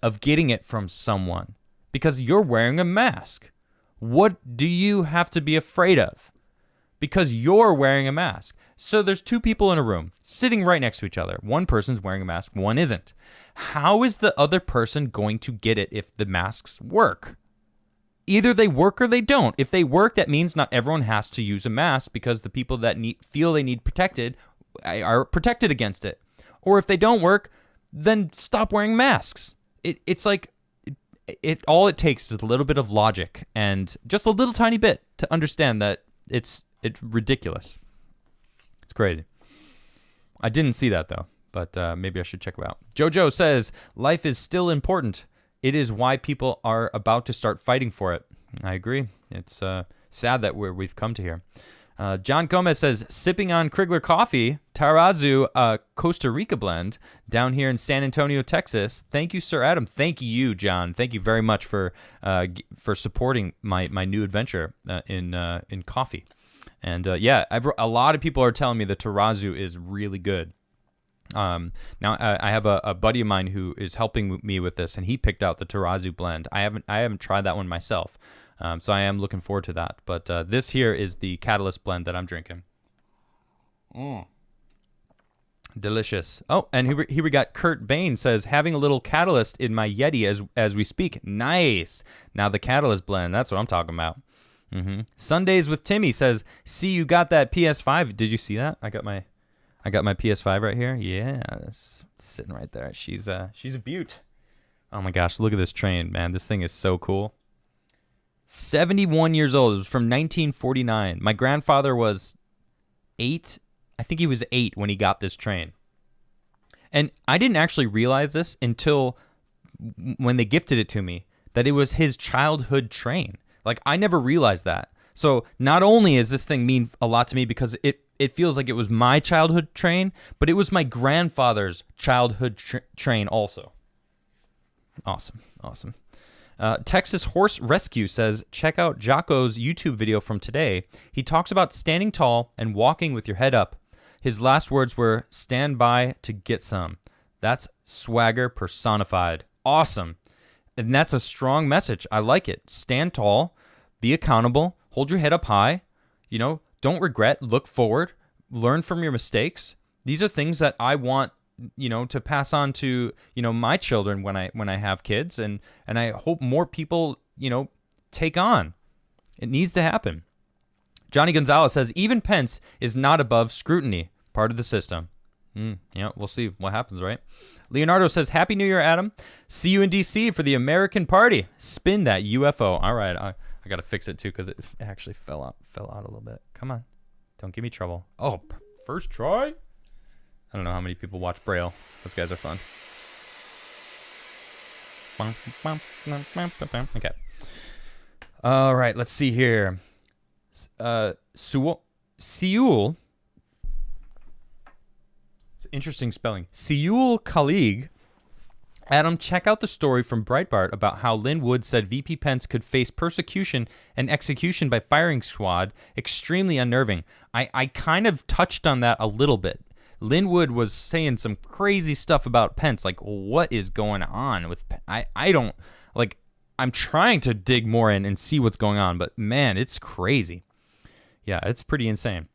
of getting it from someone? Because you're wearing a mask. What do you have to be afraid of? Because you're wearing a mask. So there's two people in a room sitting right next to each other. One person's wearing a mask, one isn't. How is the other person going to get it if the masks work? either they work or they don't. If they work, that means not everyone has to use a mask because the people that feel they need protected are protected against it. Or if they don't work, then stop wearing masks. It's like all it takes is a little bit of logic and just a little tiny bit to understand that it's ridiculous. It's crazy. I didn't see that though, but maybe I should check it out. Jojo says, life is still important. It is why people are about to start fighting for it. I agree. It's sad that we've come to here. John Gomez says, sipping on Crigler coffee, Tarazu Costa Rica blend down here in San Antonio, Texas. Thank you, Sir Adam. Thank you, John. Thank you very much for supporting my new adventure in coffee. And yeah, a lot of people are telling me the Tarazu is really good. Now I have a buddy of mine who is helping me with this, and he picked out the Tarazu blend. I haven't tried that one myself. So I am looking forward to that. But this here is the Catalyst blend that I'm drinking. Delicious. Oh, and here we got Kurt Bain says, having a little Catalyst in my Yeti as we speak. Nice. Now the Catalyst blend, that's what I'm talking about. Sundays with Timmy says, see, you got that PS5. Did you see that? I got my PS5 right here. Yeah, it's sitting right there. She's a beaut. Oh my gosh, look at this train, man. This thing is so cool. 71 years old. It was from 1949. My grandfather was 8. I think he was 8 when he got this train. And I didn't actually realize this until when they gifted it to me, that it was his childhood train. Like, I never realized that. So not only is this thing mean a lot to me because it feels like it was my childhood train, but it was my grandfather's childhood train also. Awesome. Texas Horse Rescue says, check out Jocko's YouTube video from today. He talks about standing tall and walking with your head up. His last words were, stand by to get some. That's swagger personified. Awesome. And that's a strong message. I like it. Stand tall, be accountable, hold your head up high, don't regret, look forward, learn from your mistakes. These are things that I want to pass on to, my children when I have kids, and I hope more people, take on. It needs to happen. Johnny Gonzalez says, even Pence is not above scrutiny, part of the system. Yeah, we'll see what happens, right? Leonardo says, Happy New Year, Adam. See you in D.C. for the American Party. Spin that UFO. All right, I got to fix it, too, because it actually fell out a little bit. Come on. Don't give me trouble. Oh, first try? I don't know how many people watch Braille. Those guys are fun. Okay. All right, let's see here. Seoul. It's interesting spelling. Seoul colleague. Adam, check out the story from Breitbart about how Lynn Wood said VP Pence could face persecution and execution by firing squad. Extremely unnerving. I kind of touched on that a little bit. Lynn Wood was saying some crazy stuff about Pence. Like, what is going on with Pence? I don't, like, I'm trying to dig more in and see what's going on, but man, it's crazy. Yeah, it's pretty insane.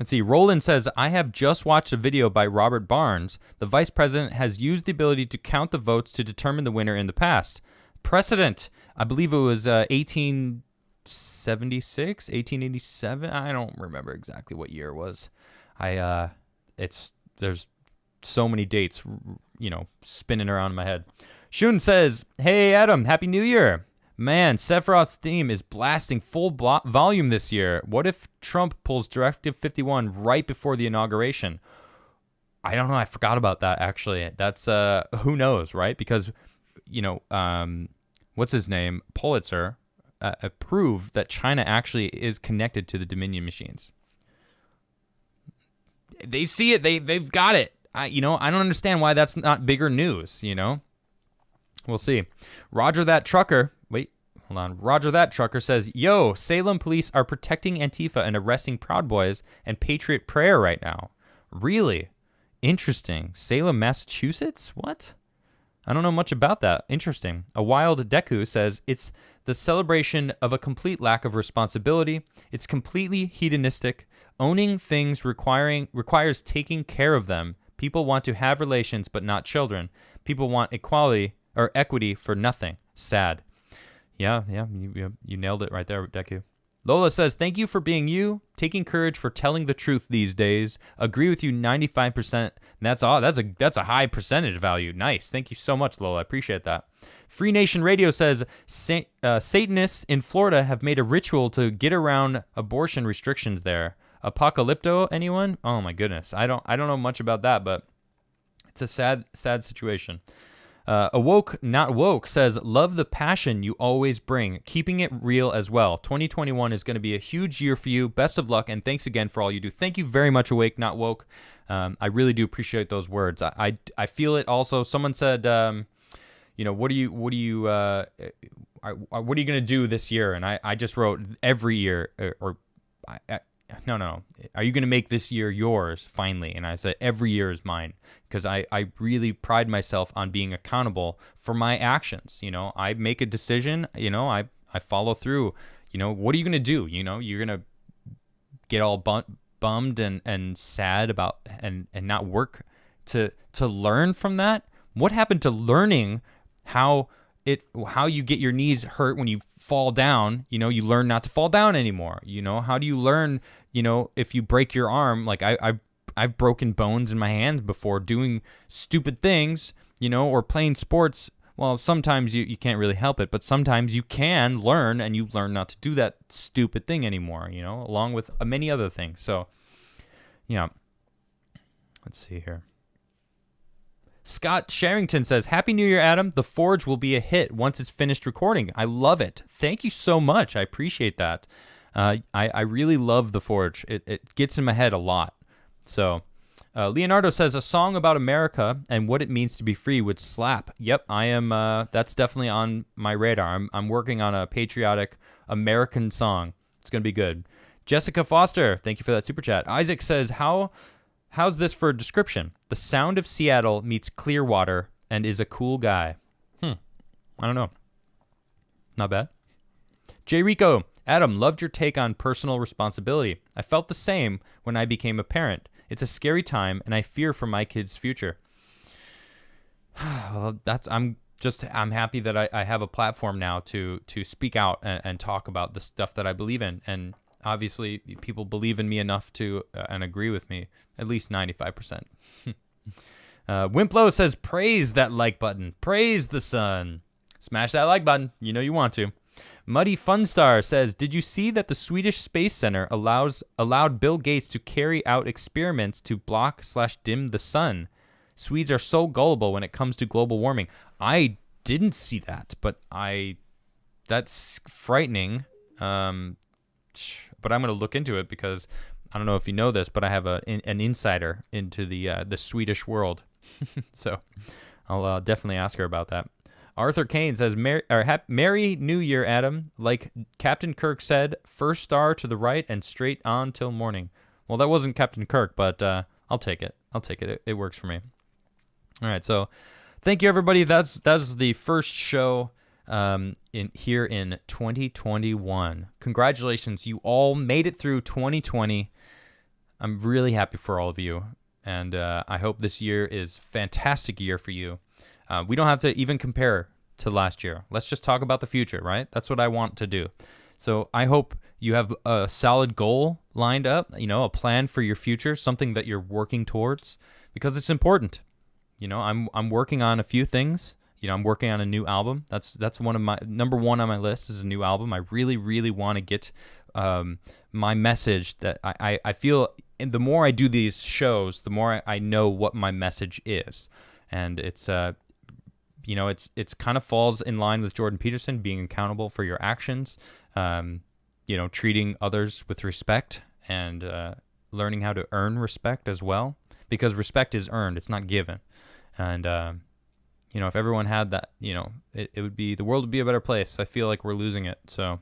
Let's see. Roland says, I have just watched a video by Robert Barnes. The vice president has used the ability to count the votes to determine the winner in the past. Precedent. I believe it was 1876, 1887. I don't remember exactly what year it was. There's so many dates, spinning around in my head. Shun says, hey, Adam, Happy New Year. Man, Sephiroth's theme is blasting full volume this year. What if Trump pulls Directive 51 right before the inauguration? I don't know. I forgot about that, actually. That's, who knows, right? Because, what's his name? Pulitzer proved that China actually is connected to the Dominion machines. They see it. They've got it. I don't understand why that's not bigger news, We'll see. Roger That Trucker. Wait, hold on. Roger That Trucker says, yo, Salem police are protecting Antifa and arresting Proud Boys and Patriot Prayer right now. Really? Interesting. Salem, Massachusetts? What? I don't know much about that. Interesting. A Wild Deku says, it's the celebration of a complete lack of responsibility. It's completely hedonistic. Owning things requires taking care of them. People want to have relations, but not children. People want equality or equity for nothing. Sad. Yeah, you nailed it right there, Deku. Lola says, thank you for being you, taking courage for telling the truth these days. Agree with you 95%. And that's all. That's a high percentage value. Nice. Thank you so much, Lola. I appreciate that. Free Nation Radio says, Satanists in Florida have made a ritual to get around abortion restrictions there. Apocalypto, anyone? Oh my goodness. I don't know much about that, but it's a sad situation. Awoke Not Woke says, love the passion you always bring, keeping it real as well. 2021 is going to be a huge year for you. Best of luck, and thanks again for all you do. Thank you very much, Awake Not Woke. I really do appreciate those words. I feel it also. Someone said, what are you going to do this year? And I just wrote every year, no. Are you going to make this year yours, finally? And I said, every year is mine, because I really pride myself on being accountable for my actions. I make a decision, I follow through. What are you going to do? You're going to get all bummed and sad about and not work to learn from that? What happened to learning how you get your knees hurt when you fall down? You learn not to fall down anymore. How do you learn, if you break your arm? Like I've broken bones in my hands before doing stupid things, or playing sports. Well, sometimes you can't really help it, but sometimes you can learn, and you learn not to do that stupid thing anymore, along with many other things. So, let's see here. Scott Sherrington says, Happy New Year, Adam. The Forge will be a hit once it's finished recording. I love it. Thank you so much. I appreciate that. I really love The Forge. It gets in my head a lot. So, Leonardo says, a song about America and what it means to be free would slap. Yep, I am. That's definitely on my radar. I'm working on a patriotic American song. It's going to be good. Jessica Foster, thank you for that super chat. Isaac says, How's this for a description? The sound of Seattle meets Clearwater and is a cool guy. I don't know. Not bad. J. Rico, Adam, loved your take on personal responsibility. I felt the same when I became a parent. It's a scary time, and I fear for my kids' future. Well, I'm happy that I have a platform now to speak out and talk about the stuff that I believe in. And obviously, people believe in me enough to and agree with me, at least 95%. Wimplo says, praise that like button. Praise the sun. Smash that like button. You know you want to. Muddy Funstar says, did you see that the Swedish Space Center allowed Bill Gates to carry out experiments to block/dim the sun? Swedes are so gullible when it comes to global warming. I didn't see that, but that's frightening. But I'm going to look into it, because I don't know if you know this, but I have an insider into the Swedish world. So I'll definitely ask her about that. Arthur Kane says, Merry New Year, Adam. Like Captain Kirk said, first star to the right and straight on till morning. Well, that wasn't Captain Kirk, but I'll take it. It works for me. All right, so thank you, everybody. That's the first show in 2021. Congratulations, you all made it through 2020. I'm really happy for all of you, and I hope this year is a fantastic year for you. We don't have to even compare to last year. Let's just talk about the future, right? That's what I want to do. So I hope you have a solid goal lined up, a plan for your future, something that you're working towards, because it's important. I'm working on a few things. I'm working on a new album. That's one of my number one on my list is a new album. I really, really want to get my message that I feel, and the more I do these shows, the more I know what my message is. And it's kind of falls in line with Jordan Peterson, being accountable for your actions, treating others with respect, and learning how to earn respect as well, because respect is earned, it's not given. And if everyone had that, the world would be a better place. I feel like we're losing it. So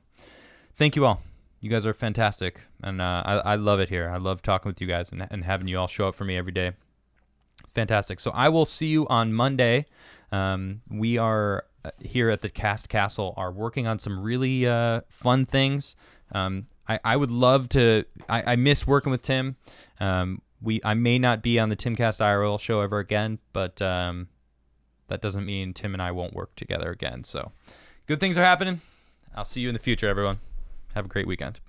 thank you all. You guys are fantastic, and I love it here. I love talking with you guys and having you all show up for me every day. Fantastic. So I will see you on Monday. We are here at the Cast Castle are working on some really fun things. I would love to. I miss working with Tim. I may not be on the Timcast IRL show ever again, but that doesn't mean Tim and I won't work together again. So good things are happening. I'll see you in the future, everyone. Have a great weekend.